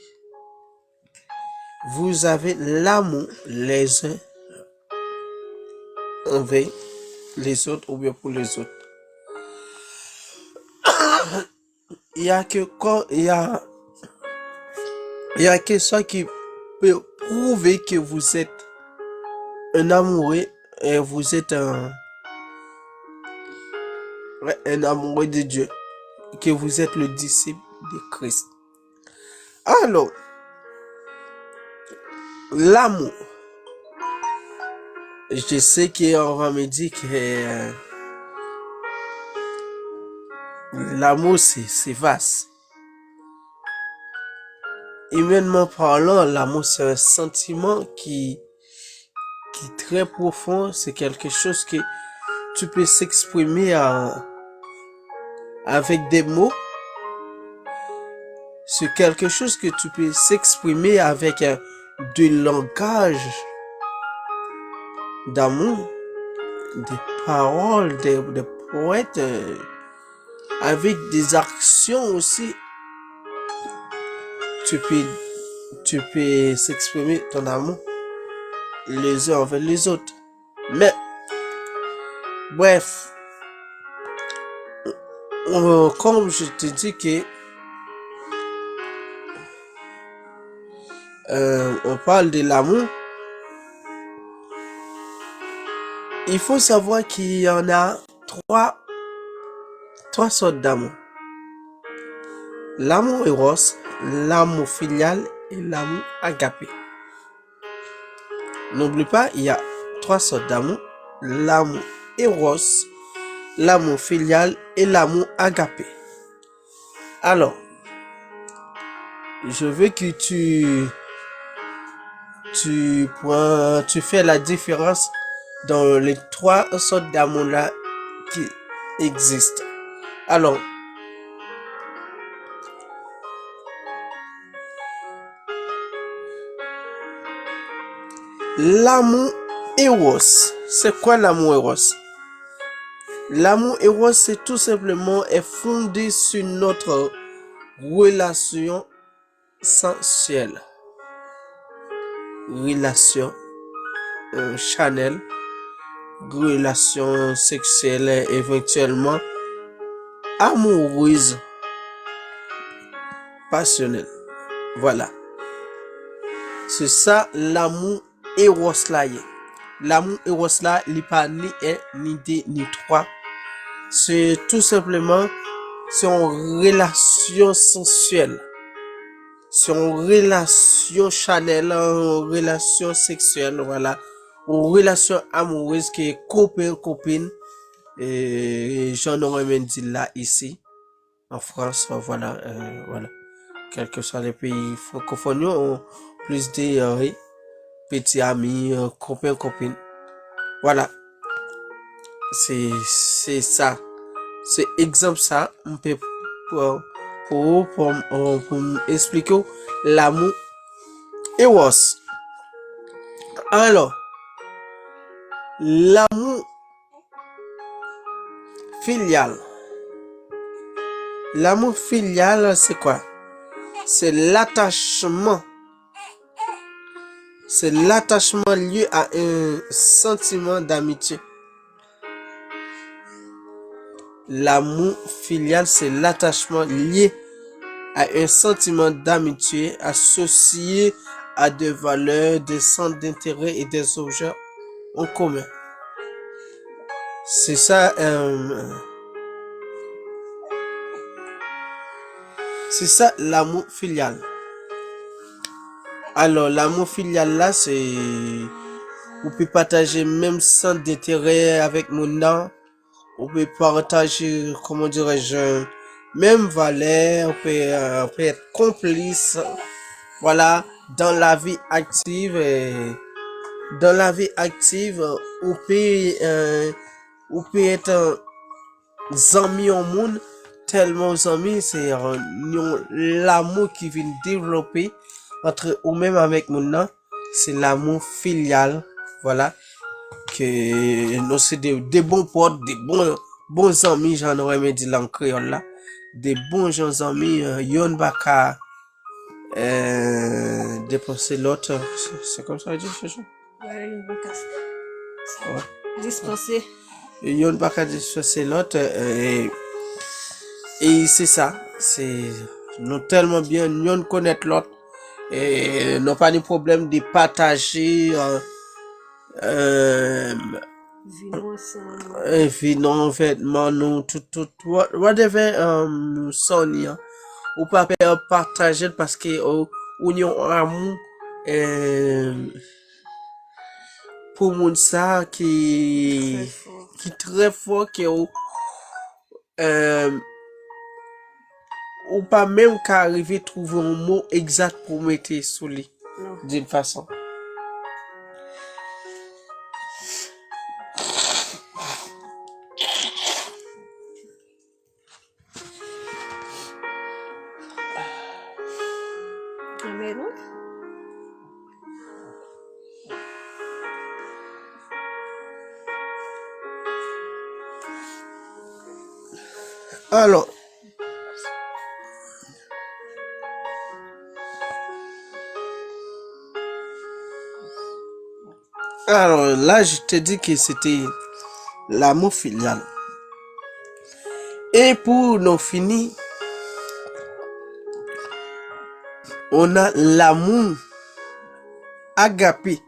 vous avez l'amour les uns envers les autres ou bien pour les autres. Il y a que ça qui peut prouver que vous êtes un amoureux et vous êtes un amoureux de Dieu, que vous êtes le disciple de Christ. Alors, l'amour, je sais qu'on va me dire que l'amour c'est vaste. Humainement parlant, l'amour c'est un sentiment qui qui est très profond. C'est quelque chose que tu peux s'exprimer avec des mots. C'est quelque chose que tu peux s'exprimer avec du langage d'amour, des paroles, des poètes, avec des actions aussi. Tu peux s'exprimer ton amour les uns envers les autres. Mais, bref, comme je te dis que on parle de l'amour, il faut savoir qu'il y en a trois sortes d'amour. L'amour éros, l'amour filial et l'amour agapé. N'oublie pas, il y a trois sortes d'amour. L'amour éros, l'amour filial et l'amour agapé. Alors, je veux que tu fais la différence dans les trois sortes d'amour là qui existent. Alors, l'amour éros, c'est quoi l'amour éros? L'amour éros, c'est tout simplement est fondé sur notre relation sensuelle, relation charnelle, relation sexuelle, éventuellement amoureuse, passionnelle. Voilà. C'est ça l'amour éros là. L'amour éros là, il n'est pas ni un, ni deux, ni trois. C'est tout simplement une relation sensuelle. C'est une relation charnelle, une relation sexuelle, voilà. Une relation amoureuse qui est copine. Et j'en aurais même dit là, ici, en France, voilà, voilà. Quels que soient les pays francophones, on plus des petits amis, copine. Voilà. C'est ça. C'est exemple ça, on peut pour expliquer l'amour éros. Alors, l'amour filial. L'amour filial, c'est quoi? C'est l'attachement. C'est l'attachement lié à un sentiment d'amitié. L'amour filial, c'est l'attachement lié à un sentiment d'amitié associé à des valeurs, des centres d'intérêt et des objets en commun. C'est ça, l'amour filial. Alors, l'amour filial là, c'est vous pouvez partager même centre d'intérêt avec mon nom. On peut partager, comment dirais-je, même valeur, on peut être complice, voilà, dans la vie active. On peut être amis au monde, tellement amis, c'est l'amour qui vient développer entre ou même avec mon nom, c'est l'amour filial, voilà. Que nous c'est des bons potes, des bons amis, j'en aurais même dit en créole là, des bons gens amis, yon baka dépenser l'autre, c'est comme ça dit c'est ça. Ouais, yon baka Ouais. dispenser. Yon baka dispenser l'autre et c'est ça, c'est nous tellement bien yon connaître l'autre et non pas de problème de partager vivons vêtements, nous, tout, whatever, Sonia, ou pas partager parce que, ou yon amour, pour moun ça, qui très fort, qui, ou pas même qu'à arriver trouver un mot exact pour mettre sous lui, d'une façon. Alors, alors là, je te dis que c'était l'amour filial. Et pour nous finir, on a l'amour agapé.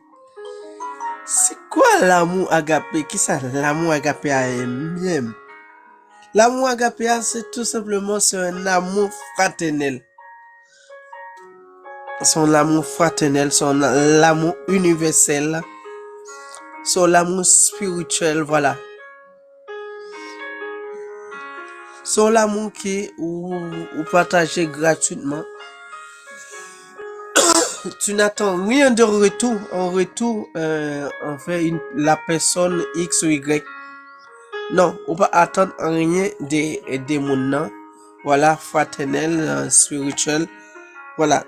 C'est quoi l'amour agapé? Qui ça, l'amour agapé à même? L'amour agapé, c'est tout simplement c'est un amour fraternel. Son amour fraternel, son l'amour universel, son amour spirituel, voilà. Son l'amour qui vous partagez gratuitement. Tu n'attends rien de retour. En retour, en fait, la personne X ou Y. Non, on va attendre rien des mondes. Voilà, fraternel, spirituel. Voilà.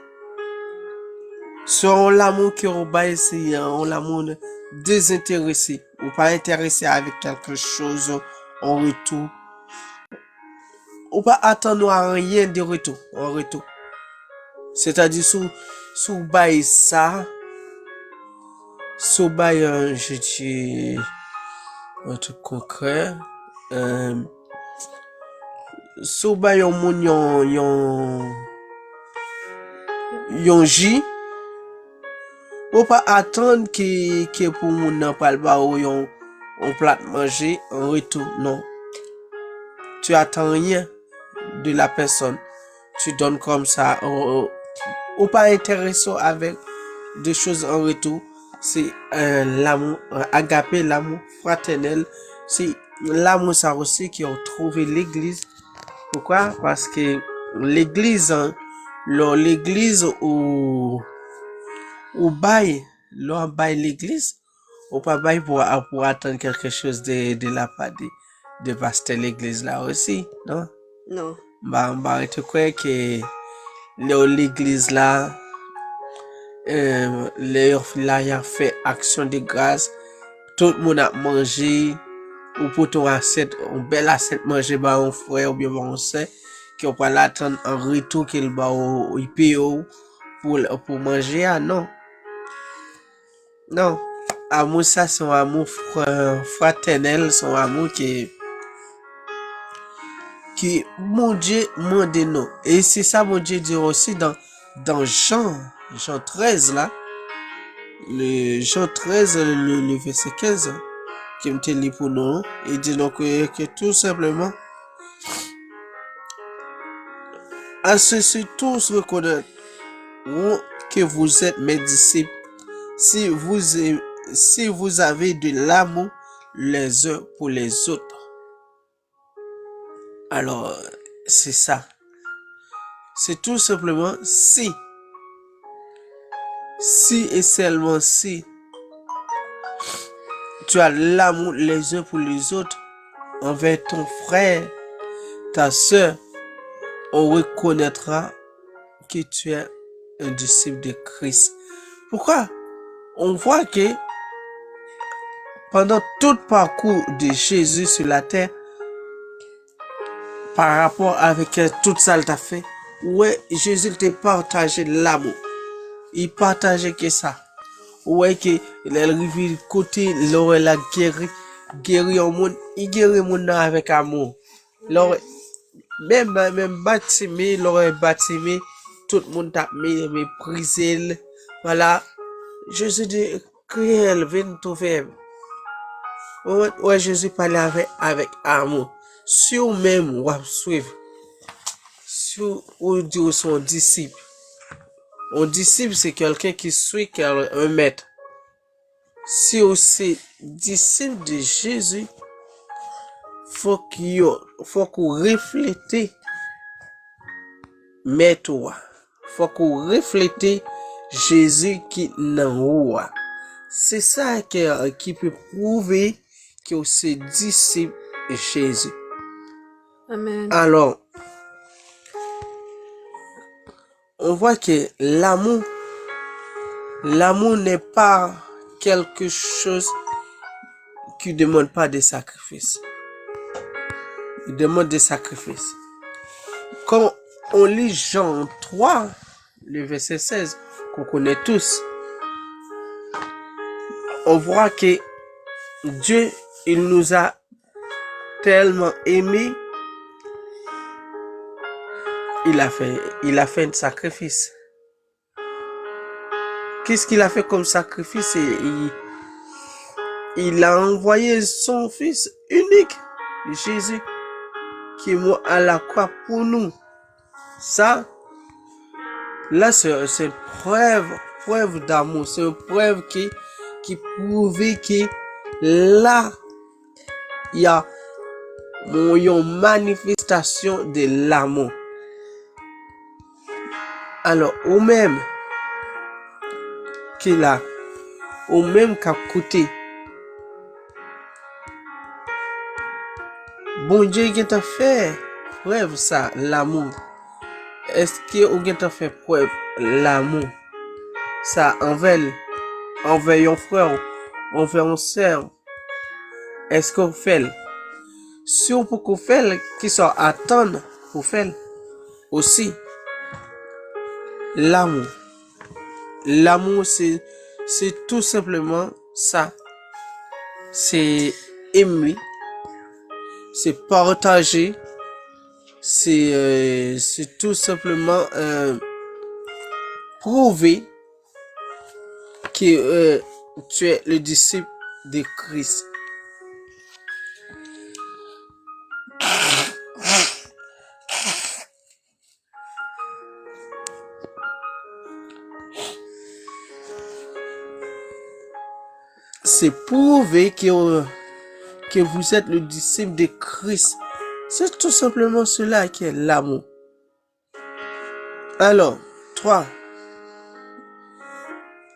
Sur l'amour qui on baille, c'est l'amour désintéressé. Ou pas intéressé avec quelque chose en retour. On va attendre rien de retour. En retour. C'est-à-dire, sous baille ça. Sous baille, je dis, un truc concret. Sous baille, yon J. Ou pas attendre que pour moun nan pal ba ou yon plat manger en retour. Non. Tu attends rien de la personne. Tu donnes comme ça. Ou pas intéressé avec des choses en retour. C'est l'amour agapé, l'amour fraternel. C'est l'amour ça aussi qui ont trouvé l'église. Pourquoi? Parce que l'église, l'église ou bail, l'on bail l'église, ou pas bail pour attendre quelque chose de la part de pasteur l'église là aussi, non? Non. Bah, tu crois que l'église là, là, y a fait action de grâce, tout le monde a mangé, ou pour ton assiette, une belle assiette manger, bah, un frère ou bien on sait, qu'on peut l'attendre en retour qu'il va au IPO pour manger, ah non. Non, amour ça c'est un amour fraternel, c'est un amour qui mon Dieu m'a dit non. Et c'est ça mon Dieu dit aussi dans Jean 13 là, le Jean 13 le verset 15 qui me dit pour nous, il dit donc que tout simplement à ceci tous reconnaîtront que vous êtes mes disciples si vous avez de l'amour les uns pour les autres. Alors, c'est ça. C'est tout simplement si et seulement si tu as l'amour les uns pour les autres envers ton frère, ta soeur, on reconnaîtra que tu es un disciple de Christ. Pourquoi? On voit que pendant tout le parcours de Jésus sur la terre, par rapport avec tout ça qu'il a fait, ouais, Jésus t'a partagé l'amour. Il partageait que ça. Ouais, que il est arrivé côté, il a guéri au monde, il guérit le monde avec amour. Même bâtiment, tout le monde t'a méprisé. Voilà. Jésus dit, criel, viens trouver. Ouais, Jésus parlait avec amour. Si ou même, ou suivre. Si ou dit son disciple. Un disciple, c'est quelqu'un qui suit un maître. Si aussi disciple de Jésus, faut qu'on reflète maître. Faut qu'on reflète Jésus qui n'en haut. C'est ça qui peut prouver que c'est disciple de Jésus. Amen. Alors, on voit que l'amour n'est pas quelque chose qui ne demande pas de sacrifice. il demande des sacrifices. Quand on lit Jean 3, le verset 16, qu'on connaît tous, on voit que Dieu, il nous a tellement aimés, il a fait un sacrifice. Qu'est-ce qu'il a fait comme sacrifice? Il a envoyé son fils unique, Jésus, qui est mort à la croix pour nous. Ça, là, c'est une preuve d'amour. C'est une preuve qui prouve que là, il y a une manifestation de l'amour. Alors, ou même qu'il a, ou même qu'à côté, bon Dieu, il a fait preuve ça, l'amour. Est-ce qu'il a fait preuve l'amour? Ça, envers un frère, envers une sœur. Est-ce qu'on fait? Si on peut faire, qui sont attendre pour faire aussi. L'amour. L'amour, c'est tout simplement ça. C'est aimer. C'est partager. C'est tout simplement prouver que tu es le disciple de Christ. C'est prouver que vous êtes le disciple de Christ. C'est tout simplement cela qui est l'amour. Alors, toi,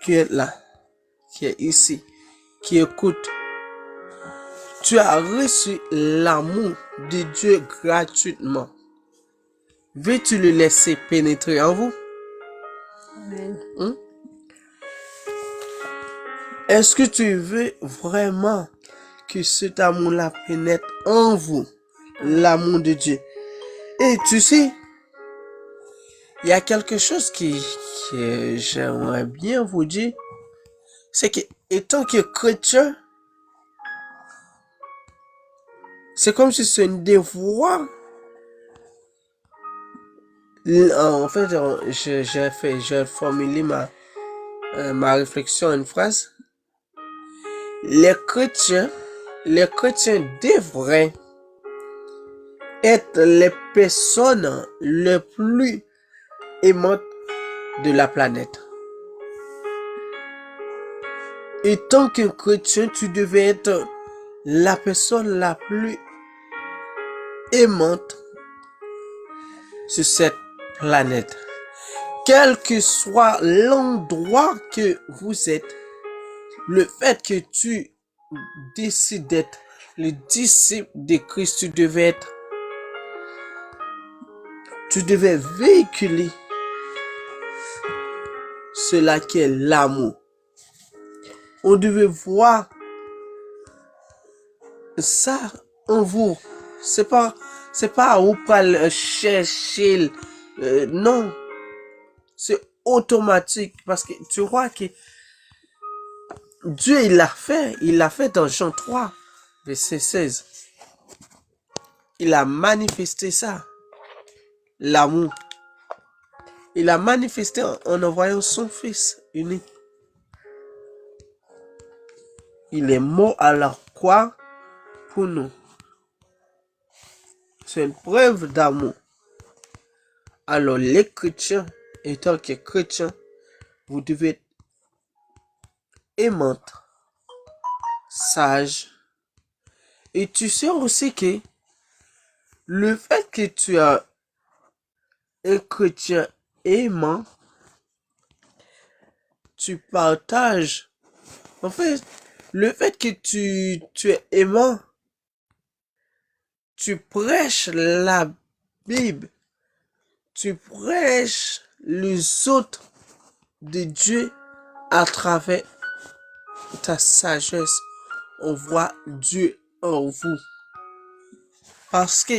qui es là, qui est ici, qui écoute, tu as reçu l'amour de Dieu gratuitement. Veux-tu le laisser pénétrer en vous? Amen. Est-ce que tu veux vraiment que cet amour-là pénètre en vous, l'amour de Dieu? Et tu sais, il y a quelque chose que j'aimerais bien vous dire, c'est que, étant que chrétien, c'est comme si c'est un devoir. En fait, j'ai formulé ma réflexion en une phrase. Les chrétiens devraient être les personnes les plus aimantes de la planète. Et tant qu'un chrétien, tu devais être la personne la plus aimante sur cette planète. Quel que soit l'endroit que vous êtes, le fait que tu décides d'être le disciple de Christ, tu devais véhiculer cela qui est l'amour. On devait voir ça en vous. C'est pas où pas le chercher, non. C'est automatique parce que tu vois que Dieu, il l'a fait dans Jean 3, verset 16. Il a manifesté ça, l'amour. Il a manifesté en envoyant son fils unique. Il est mort à la croix pour nous. C'est une preuve d'amour. Alors les chrétiens, étant que chrétiens, vous devez être aimante, sage. Et tu sais aussi que le fait que tu as un chrétien aimant, tu partages. En fait, le fait que tu es aimant, tu prêches la Bible, tu prêches les autres de Dieu à travers ta sagesse. On voit Dieu en vous. Parce que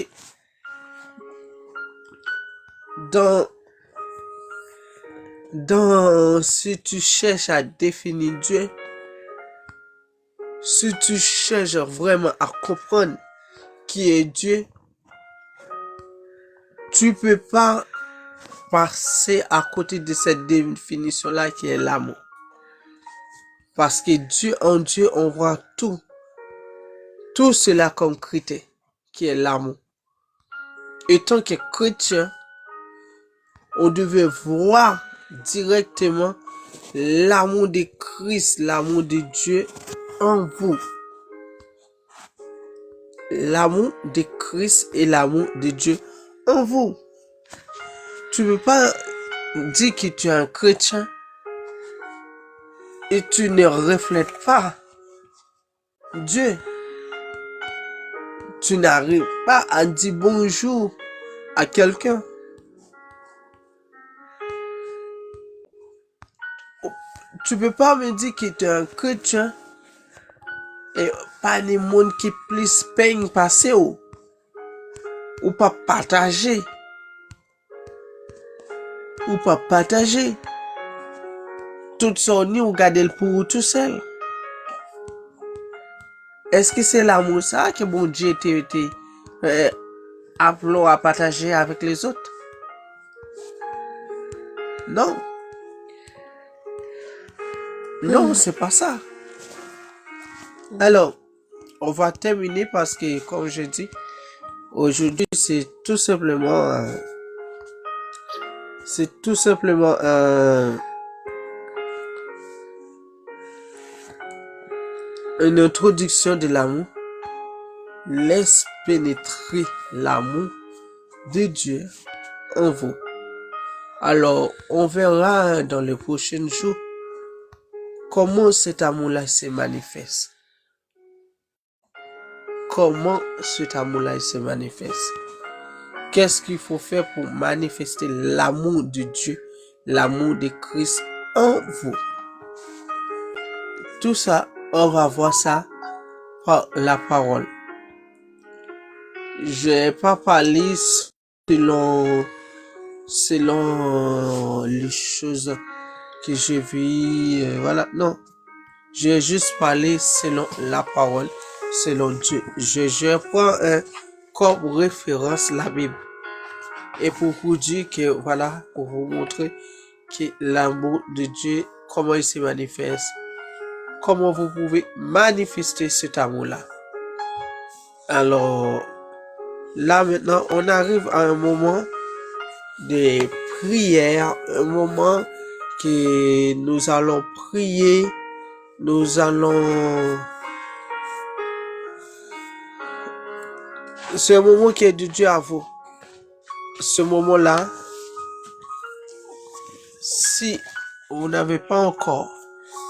dans, si tu cherches à définir Dieu, si tu cherches vraiment à comprendre qui est Dieu, tu peux pas passer à côté de cette définition-là qui est l'amour. Parce que en Dieu, on voit tout cela comme critère, qui est l'amour. Et tant que chrétien, on devait voir directement l'amour de Christ, l'amour de Dieu en vous. L'amour de Christ et l'amour de Dieu en vous. Tu ne peux pas dire que tu es un chrétien et tu ne reflètes pas Dieu. Tu n'arrives pas à dire bonjour à quelqu'un. Tu peux pas me dire que tu es un chrétien et pas les monde qui plus peigne passer ou pas partager. Ou pas partager. Tout son nid ou garder le pour tout seul. Est-ce que c'est l'amour ça que bon Dieu t'était appelé à partager avec les autres? Non. Non, c'est pas ça. Alors, on va terminer parce que, comme je dis, aujourd'hui, c'est tout simplement une introduction de l'amour. Laisse pénétrer l'amour de Dieu en vous. Alors, on verra dans les prochains jours comment cet amour-là se manifeste. Comment cet amour-là se manifeste. Qu'est-ce qu'il faut faire pour manifester l'amour de Dieu, l'amour de Christ en vous. Tout ça, on va voir ça par la parole. Je n'ai pas parlé selon les choses que j'ai vues, voilà, non. J'ai juste parlé selon la parole, selon Dieu. Je prends comme référence la Bible. Et pour vous dire que, voilà, pour vous montrer que l'amour de Dieu, comment il se manifeste, comment vous pouvez manifester cet amour-là. Alors, là maintenant, on arrive à un moment de prière, un moment que nous allons prier, nous allons... C'est un moment qui est de Dieu à vous. Ce moment-là, si vous n'avez pas encore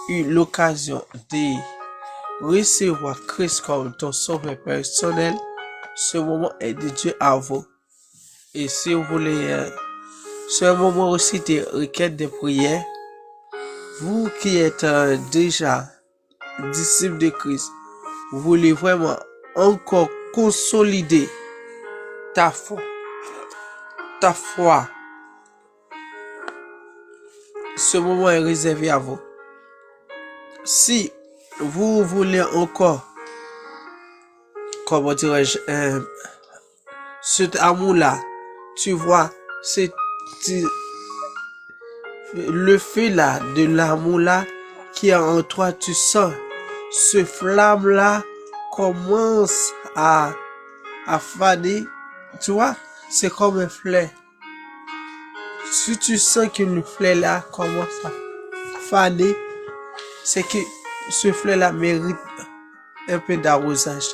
eu l'occasion de recevoir Christ comme ton sauveur personnel, ce moment est de Dieu à vous. Et si vous voulez, c'est un moment aussi de requête de prière. Vous qui êtes déjà disciples de Christ, vous voulez vraiment encore consolider ta foi. Ce moment est réservé à vous. Si vous voulez encore, comment dirais-je, cet amour-là, tu vois, c'est le feu là, de l'amour là, qui est en toi, tu sens, ce flamme là commence à faner, tu vois, c'est comme un fleur. Si tu sens que le fleur là commence à faner, c'est que ce fleur là mérite un peu d'arrosage,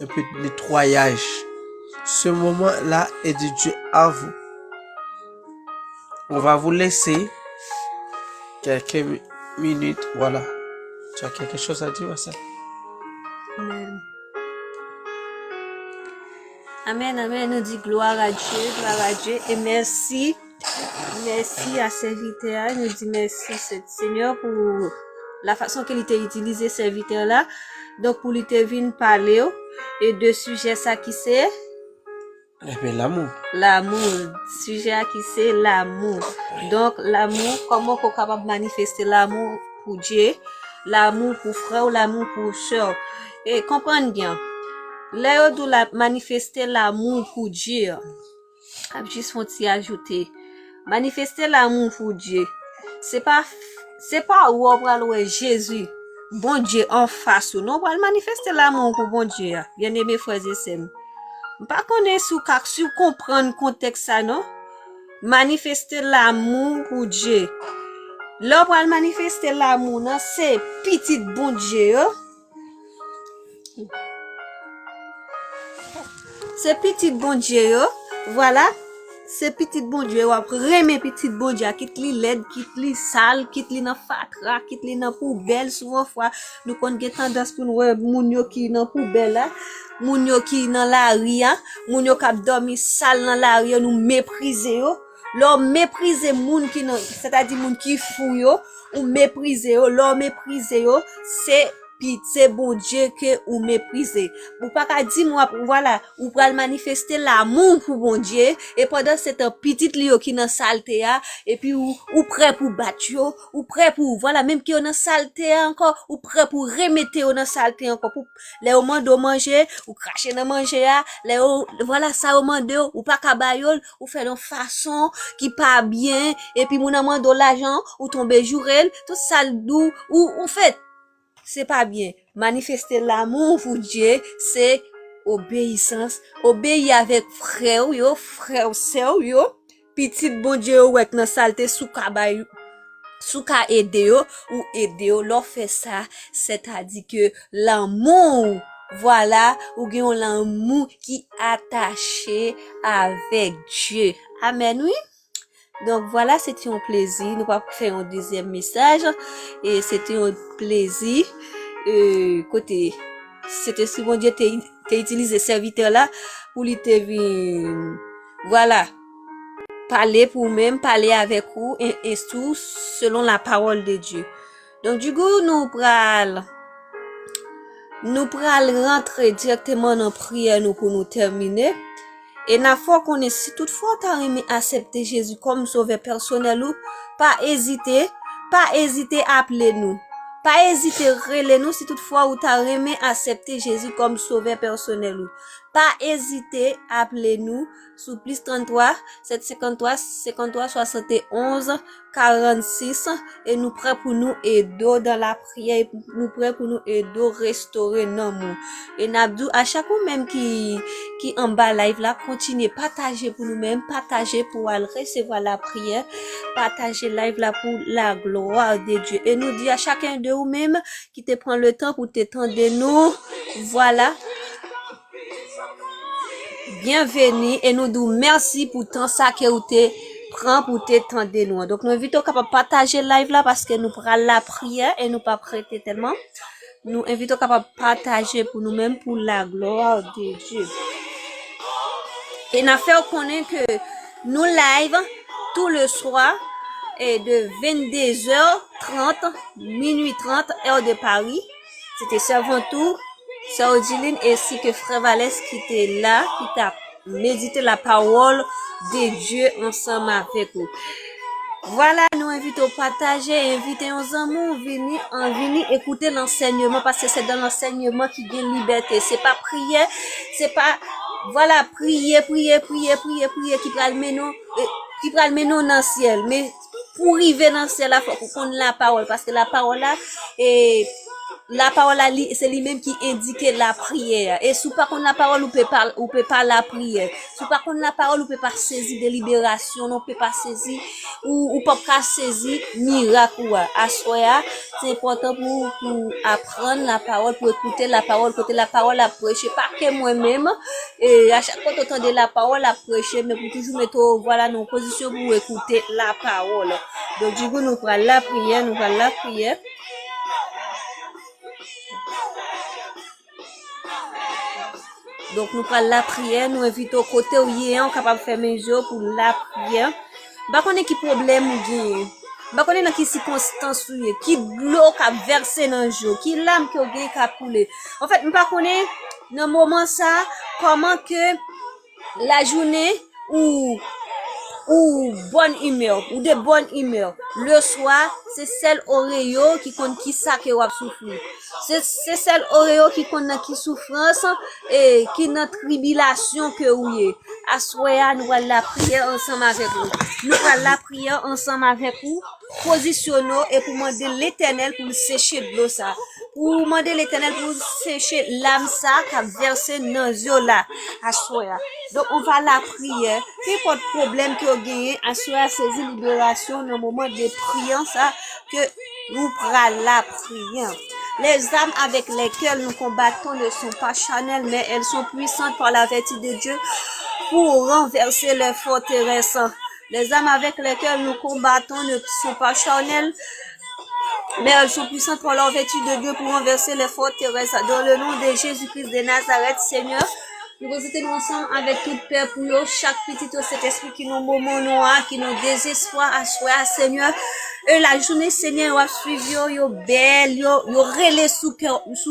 un peu de nettoyage. Ce moment là est de Dieu à vous. On va vous laisser quelques minutes. Voilà. Tu as quelque chose à dire, ça? Amen. Amen, amen. Nous dit gloire à Dieu, et merci. Merci à serviteur. Nous dit merci, Seigneur, pour la façon qu'il t'a utilisé serviteur là. Donc, pour lui te venir parler, et de sujets ça qui c'est, Eh bien, l'amour. L'amour, sujet qui c'est l'amour. Donc, l'amour, comment qu'on est capable de manifester l'amour pour Dieu, l'amour pour frère ou l'amour pour soeur. Et comprenez bien, là où la manifester l'amour pour Dieu, juste faut t'y ajouter. Manifester l'amour pour Dieu, c'est pas où on va louer Jésus, bon Dieu en face ou non, on va manifester l'amour pour bon Dieu. Bien aimé frères et sœurs. Pas connaître sous comprendre contexte ça non. Manifester l'amour pour Dieu. Là pour manifester l'amour non, c'est petit bon Dieu. C'est petit bon Dieu. Voilà. C'est petit bon Dieu ou après mes petit bon Dieu quitte li laid, quitte li sale, quitte li dans fatra, quitte li dans poubelle souvent fois nous connait tendance pour nous moun yo qui dans poubelle là, moun yo qui dans la rue, moun yo k'ap dormi sale dans la rue nous mépriser yo. L'homme mépriser moun qui c'est-à-dire moun qui fou yo ou mépriser yo, l'homme mépriser yo, c'est bon Dieu que ou mépriser. Ou pas qu'à dire moi voilà, ou pral manifester l'amour pour bon Dieu et pendant cette petite li qui dans saleté et puis ou prêt pour battre yo, ou prêt pour voilà même qui dans saleté encore, ou prêt pour remettre dans saleté encore pour les au mando manger ou cracher dans manger les voilà ça au mando ou pas qu'à bayol ou faire une façon qui pas bien et puis mon mando l'argent ou tomber jourel tout ça dou ou fait c'est pas bien. Manifester l'amour pour Dieu, c'est obéissance. Obéir avec frère sœur yo. Petit bon Dieu ou dans saleté sous ka aider yo ou aider yo. Leur fait ça, c'est-à-dire que l'amour, voilà, ou gen l'amour qui attaché avec Dieu. Amen, oui. Donc voilà, c'était un plaisir. Nous va faire un deuxième message et c'était un plaisir. Côté, c'était si bon Dieu t'as utilisé serviteur là pour lui te venir, voilà, parler avec vous et tout selon la parole de Dieu. Donc du coup, nous pral rentrer directement dans prière nous pour nous terminer. Et n'a fois qu'on est si toutefois t'as aimé accepter Jésus comme sauveur personnel ou pas hésiter à appeler nous. Pas hésiter relais nous si toutefois ou t'as aimé accepter Jésus comme sauveur personnel ou pas hésiter à appeler nous sous plus 33 753 53 71 46 et nous prêts pour nous aider dans la prière, nous prêts pour nous aider restaurer l'amour. Et n'abdou à chaque même qui en bas live là, continuez partager pour nous-mêmes, partager pour aller recevoir la prière, partager live là pour la gloire de Dieu. Et nous dit à chacun de vous-même qui te prend le temps pour t'étendre nous, voilà. Bienvenue et nous disons merci pour tant ça que vous te prend pour t'étendre nous. Donc nous invitons à partager live là parce que nous prenons la prière et nous pas prêter tellement. Nous invitons à partager pour nous-mêmes pour la gloire de Dieu. Et nous fait connaître que nous live tout le soir et de 22h30 minuit 30 heure de Paris. C'était Servantou, Sœur Odilyn ainsi que Frère Valès qui était là, qui t'a médité la parole de Dieu ensemble avec vous. Voilà, nous invitons à partager, inviter nos amis, venir écouter l'enseignement parce que c'est dans l'enseignement qui gagne liberté. C'est pas prier, c'est pas, voilà, prier qui pral mener nous dans le ciel. Mais pour arriver dans le ciel, il faut qu'on ait la parole parce que la parole là c'est lui-même qui indique la prière. Et si pas qu'on la parole, on peut pas la prière. Si pas qu'on la parole, on peut pas saisir de libération, on peut pas saisir ou pas saisir miracle ou assoya. C'est important pour apprendre la parole, pour écouter la parole, à prêcher. Pas que moi-même, et à chaque fois que t'entendez la parole à prêcher, mais pour toujours mettre, voilà, nos positions pour écouter la parole. Donc, du coup, nous prenons la prière, Donc, nous prenons la prière, nous invitons au côté où il est capable de faire mes yeux pour la prière. Bah, qu'on est qui problème ou bien, bah, qu'on est dans qui circonstance ou qui l'eau qui a versé dans le jour, qui l'âme qui a coulé. En fait, nous pas connaît, dans le moment ça, comment que la journée ou bonne humeur, ou de bonne humeur. Le soir, c'est celle Oreo qui compte qui ça que wap souffrir. C'est celle Oreo qui compte qui souffrance et qui notre tribulation que ouye. Assoya, nous allons la prière ensemble avec vous. Nous allons la prière ensemble avec vous. Positionnons et pour demander l'éternel pour nous sécher de l'eau ça. Pour demander l'éternel pour nous sécher l'âme ça qui a versé dans yeux là. Assoya. Donc on va la prière. Quel pas de problème que vous gagnez, assoya saisi libération dans le moment de prière ça que nous prenons la prière. Les armes avec lesquelles nous combattons ne sont pas charnelles, mais elles sont puissantes par la vertu de Dieu pour renverser les forteresses. Les armes avec lesquelles nous combattons ne sont pas charnelles, mais elles sont puissantes par la vertu de Dieu pour renverser les forteresses. Dans le nom de Jésus-Christ de Nazareth, Seigneur, nous nous ensemble avec toute paix pour eux, chaque petit cet esprit qui nous moment noir, qui nous désespoir à soi, Seigneur. Et la journée, Seigneur, a suivi yo belle, yo relais sous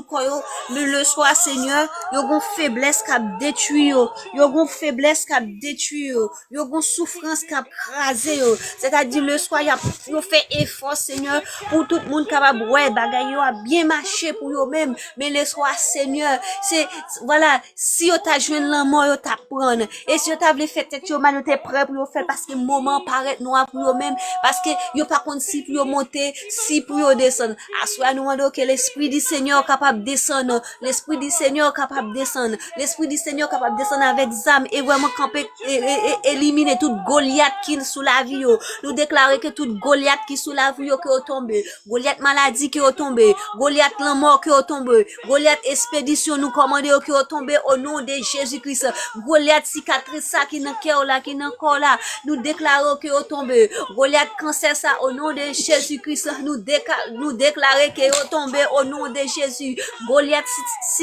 corps, mais le soir, Seigneur, yo gon faiblesse qui a détruit yo gon faiblesse qui a détruit yo gon souffrance qui a crasé c'est-à-dire le soir, yo fait effort, Seigneur, pour tout le monde capable, ouais, bagay yo a bien marché pour yo même, mais le soir, Seigneur, c'est, voilà, si yo t'a joint l'amour, yo t'a prendre, et si yo t'a voulu faire tête yo mal, yo t'es prêt pour yo faire, parce que le moment paraît noir pour yo même, parce que yo pas contre si pour yo monter, si pour yo descendre. Assoya nous demandons que l'esprit du Seigneur capable descendre, l'esprit du Seigneur capable descendre, l'esprit du Seigneur capable descendre avec âme et vraiment camper et éliminer toute Goliath qui sous la vie yo. Nous déclarer que toute Goliath qui sous la vie yo qui est tombé, Goliath maladie qui est tombé, Goliath la mort qui est tombé, Goliath expédition nous commander qui est tombé au nom de Jésus-Christ. Goliath cicatrice ça qui dans cœur là, qui dans corps là, nous déclarons que est tombé. Goliath cancer ça au nom de Jésus-Christ, nous déclarer que est tombé au nom de Jésus. Goliath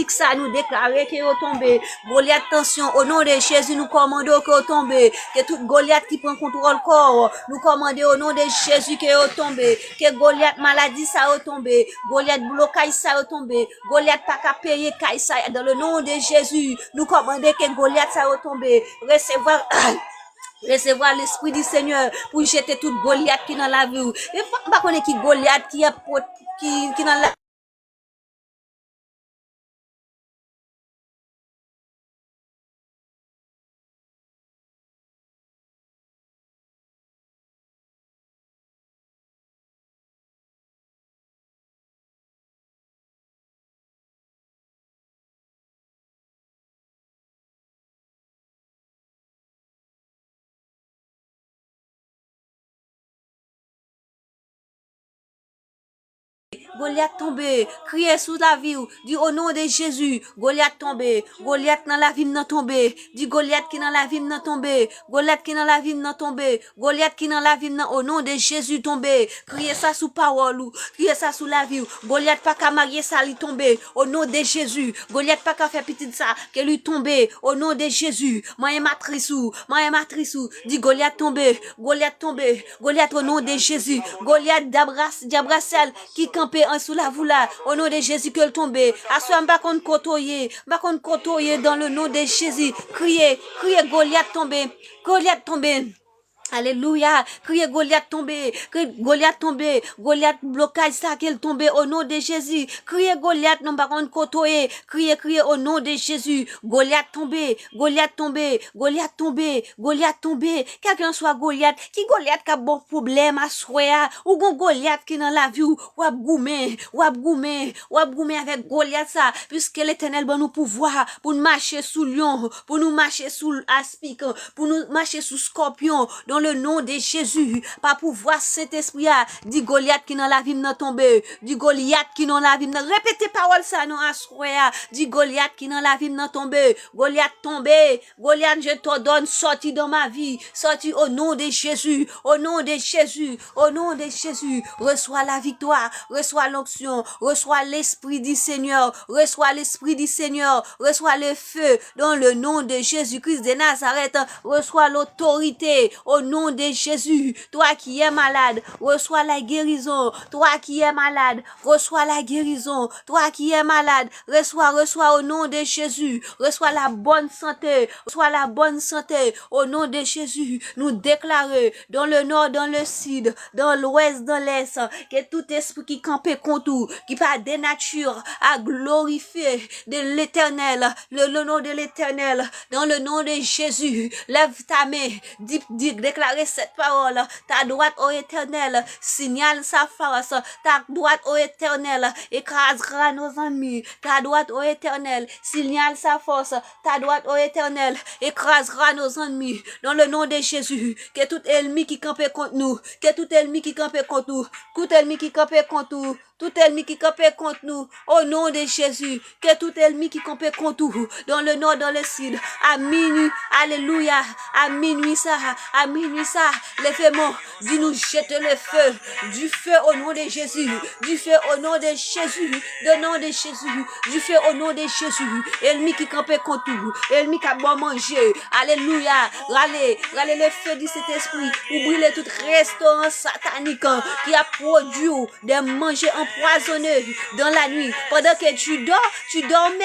ça nous déclarer que est tombé. Goliath tension au nom de Jésus, nous commandons que est tombé. Que tout Goliath qui prend contrôle corps, nous commandons au nom de Jésus que est tombé. Que Goliath maladie ça est tombé. Goliath blocage ça est tombé. Goliath pas qu'à payer caille ça dans le nom de Jésus. Nous commandons que Goliath ça est tombé. Recevoir l'esprit du Seigneur pour jeter toute Goliath qui dans la vie. Et pas connaître qui Goliath qui dans la Goliath tombé, criez sous la vie, dit au nom de Jésus, Goliath tombé, Goliath dans la vie n'a tombé, dit Goliath qui dans la vie n'a tombé, Goliath qui dans la vie n'a tombé, Goliath qui dans la vie n'a au nom de Jésus tombé, criez ça sous parole, criez ça sous la vie, Goliath pas qu'à marier ça lui tomber, au nom de Jésus, Goliath pas qu'à faire petit ça, que lui tomber, au nom de Jésus, moi matrice dit Goliath tombé, Goliath tombé, Goliath au nom de Jésus, Goliath Diabrasel qui campait en sous la voula, au nom de Jésus que le tomber. Assois m'pa kon kotoyer dans le nom de Jésus. Criez Goliath tomber. Alléluia, criez Goliath tombé, Goliath blocage ça qu'elle tombé au nom de Jésus. Criez Goliath non pas contre côtoyer, criez au nom de Jésus. Goliath tombé. Quelqu'un soit Goliath, qui Goliath qui a bon problème à soya, ou gon Goliath qui dans la vie ou ap goumer avec Goliath ça, puisque l'Éternel bon nous pouvoir pour nous marcher sous lion, pour nous marcher sous aspic, pour nous marcher sous scorpion. Dans le nom de Jésus, pas pouvoir cet esprit a dit Goliath qui dans la vie n'a tombé, dit Goliath qui dans la vie n'a répétez parole ça non assoya, dit Goliath qui dans la vie n'a tombé, Goliath tombé, Goliath je t'ordonne sorti dans ma vie, sorti au nom de Jésus, reçois la victoire, reçois l'onction, reçois l'esprit du Seigneur, reçois le feu dans le nom de Jésus-Christ de Nazareth, reçois l'autorité au nom de Jésus. Toi qui es malade, reçois la guérison. Toi qui es malade, reçois la guérison. Toi qui es malade, reçois au nom de Jésus. Reçois la bonne santé. Reçois la bonne santé. Au nom de Jésus, nous déclarons dans le nord, dans le sud, dans l'ouest, dans l'est, que tout esprit qui campait contre nous, qui par des natures à glorifier de l'éternel, le nom de l'éternel, dans le nom de Jésus, lève ta main, déclarer cette parole, ta droite au éternel, signale sa force, ta droite au éternel, écrasera nos ennemis, ta droite au éternel, signale sa force, ta droite au éternel, écrasera nos ennemis, dans le nom de Jésus, que tout ennemi qui campait contre nous, que tout ennemi qui campait contre nous, tout ennemi qui campait contre nous, tout ennemi qui campait contre nous, au nom de Jésus, que tout ennemi qui campait contre nous, dans le nord, dans le sud, à minuit, alléluia, à minuit ça, lève-moi, dis-nous jette le feu, du feu au nom de Jésus, du feu au nom de Jésus, au nom de Jésus, du feu au nom de Jésus, ennemi qui campait contre nous, ennemi qui a bon manger, alléluia, râlez le feu du Saint-Esprit, pour brûler tout restaurant satanique qui a produit des manger empoisonnés dans la nuit. Pendant que tu dormais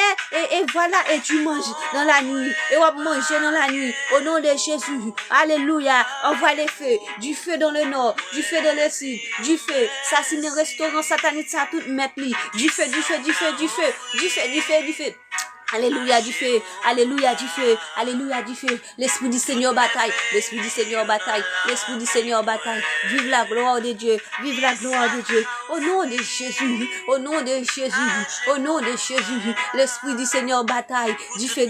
et voilà, et tu manges dans la nuit. Et on va manger dans la nuit. Au nom de Jésus. Alléluia. Envoie les feux. Du feu dans le nord, du feu dans le sud, du feu. Ça, c'est un restaurant satanique, ça tout mettre li. Du feu, du feu, du feu, du feu, du feu, du feu, du feu. Alléluia du feu, alléluia du feu, alléluia du feu. L'Esprit du Seigneur bataille, l'Esprit du Seigneur bataille, l'Esprit du Seigneur bataille. Vive la gloire de Dieu, vive la gloire de Dieu. Au nom de Jésus, au nom de Jésus, au nom de Jésus. L'Esprit du Seigneur bataille, du feu,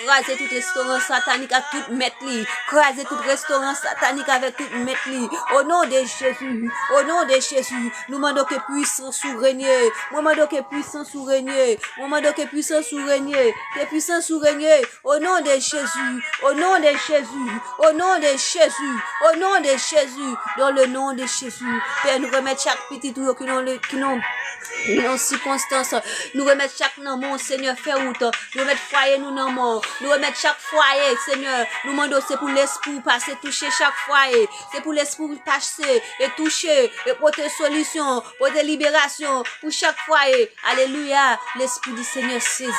crasez tout restaurant satanique à tout mettre li, crasez tout restaurant satanique avec tout mettre li. Au nom de Jésus, au nom de Jésus, nous demandons que puissance sous régner, nous demandons que puissance sous régner, nous demandons que puissance sous régner. Que puissance sous régner au nom de Jésus, au nom de Jésus, au nom de Jésus, au nom de Jésus, dans le nom de Jésus. Père, nous remettre chaque petit tour qui n'ont circonstance, nous remettre chaque nom, mon Seigneur, fait route, nous remettre foyer, nous non, nous remettre chaque foyer, Seigneur, nous demandons, c'est pour l'esprit passer, toucher chaque foyer, c'est pour l'esprit passer et toucher, et porter solution, porter libération pour chaque foyer. Alléluia, l'esprit du Seigneur saisit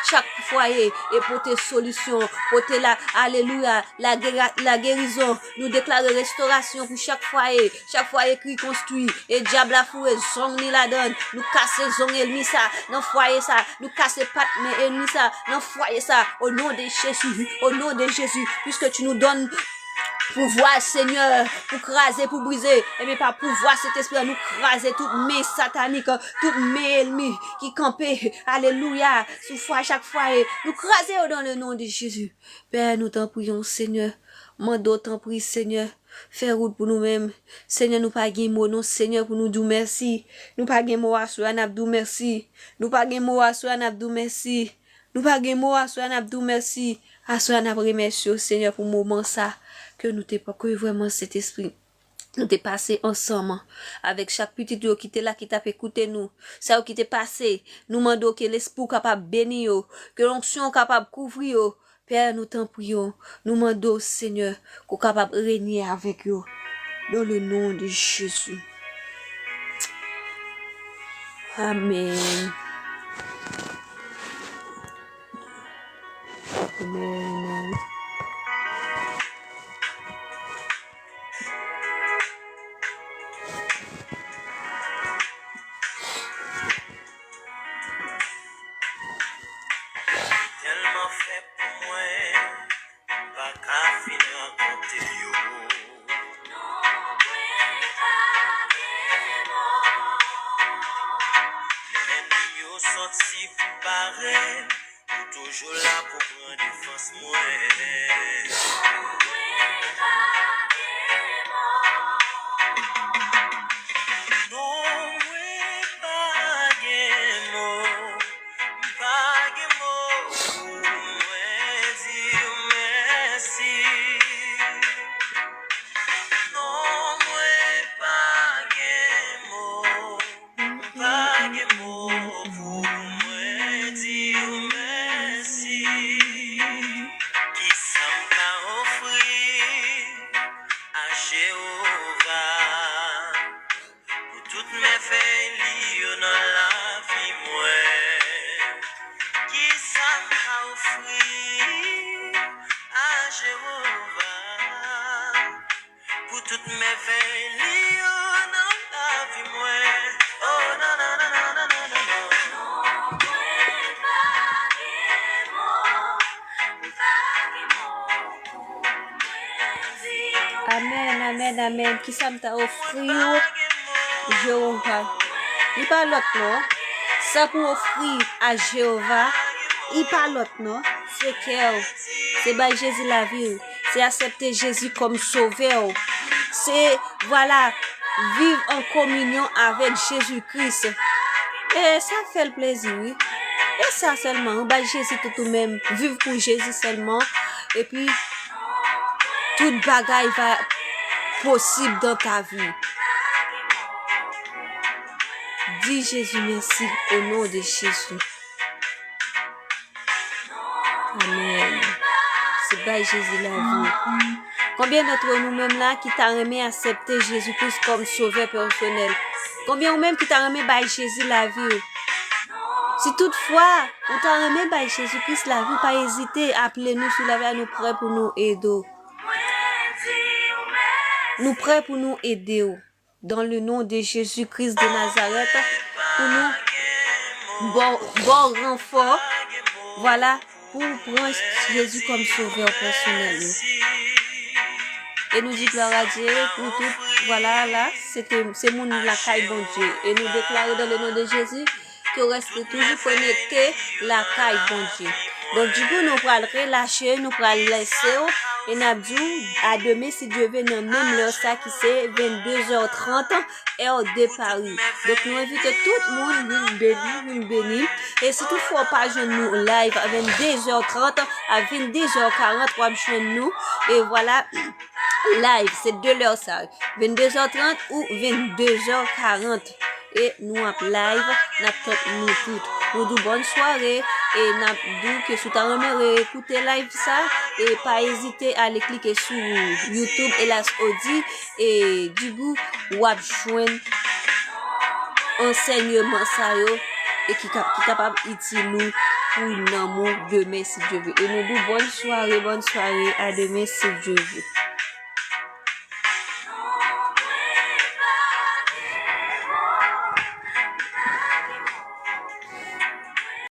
chaque foyer et porter solution, porter alléluia, la guérison, nous déclarer restauration pour chaque foyer qui construit, et diable a foué, zong ni la donne, nous casser zong ennemi ça, dans foyer ça, nous casser pat mais ennemi ça, dans foyer ça, au nom de Jésus, puisque tu nous donnes pouvoir, Seigneur, pour craser, pour briser, et mais pas pouvoir cet esprit, nous craser toutes mes sataniques, toutes mes ennemis qui campaient, alléluia, sous foi chaque fois, et nous craser dans le nom de Jésus. Père, nous t'en prions, Seigneur, mando t'en prie, Seigneur, fais route pour nous-mêmes, Seigneur, nous pas gain mot, non, Seigneur, pour nous dire merci, nous pas gain mot à soi, n'abdou merci, nous pas gain mot à soi, n'abdou merci, nous pas gain mot à soi, n'abdou merci, à soi, n'a remercié, Seigneur, pour moment ça, que nous t'es pas, que vraiment cet esprit, nous t'es passé ensemble, avec chaque petit Dieu qui t'est là, qui t'a fait écouter nous, ça qui t'est passé, nous demandons que l'esprit capable bénir, que l'onction capable couvrir, Père, nous t'en prions, nous demandons, Seigneur, qu'on capable régner avec eux, dans le nom de Jésus. Amen. Amen. Tellement fait pour moi, pas qu'à finir compter yo. Les ennemis yo sorti pour barrer, ou toujours là pour prendre défense moi. Non, oui, pas guémo, pour moi dire merci. Non, moi, pas guémo, pour moi dire merci. Qui ça m'a offert à offrir à Jéhovah pour toutes mes veilles dans la vie moi. Oh non non non non non non non non. Amen, amen, amen. Qui ça m'a offert Jéhovah? Il pas l'autre, non? Ça pour offrir à Jéhovah, il pas l'autre, non? C'est que c'est by Jésus la vie. C'est accepter Jésus comme sauveur. C'est, voilà, vivre en communion avec Jésus-Christ. Et ça fait le plaisir, oui. Et ça seulement, by Jésus tout même. Vivre pour Jésus seulement. Et puis, toute bagaille va possible dans ta vie. Dis Jésus merci au nom de Jésus. Amen. C'est by Jésus la vie. Combien d'entre nous-mêmes là qui t'a aimé accepter Jésus-Christ comme sauveur personnel? Combien ou même qui t'a aimé by Jésus la vie? Si toutefois, on t'a aimé by Jésus-Christ la vie, pas hésiter, appelez-nous sur la vie, nous prêts pour nous aider. Nous prêts pour nous aider. Dans le nom de Jésus-Christ de Nazareth, pour nous, bon renfort, voilà, pour prendre Jésus comme sauveur personnel. Et nous dit gloire à Dieu pour tout, voilà, là, c'est mon la caille bon Dieu. Et nous déclarons dans le nom de Jésus que reste toujours connecté la caille bon Dieu. Donc du coup, nous pourrons relâcher, nous pourrons laisser, et nous dit à demain si Dieu veut, dans même l'heure ça qui c'est 22h30, heure de Paris. Donc nous invitons tout le monde, nous bénir. Et si toutefois pas joindre nous live à 22h30, à 22h40, on va joindre nous. Et voilà, live, c'est 2 heures ça, 22h30 ou 22h40. Et nous en live, nous toutes. Nous disons bonne soirée et nous disons que si tu as écouter live ça et pas hésiter à aller cliquer sur YouTube Elas Audi et du coup ou à joindre enseignement ça et qui capable utile pour l'amour demain si Dieu veut. Et nous disons bonne soirée, à demain si Dieu veut.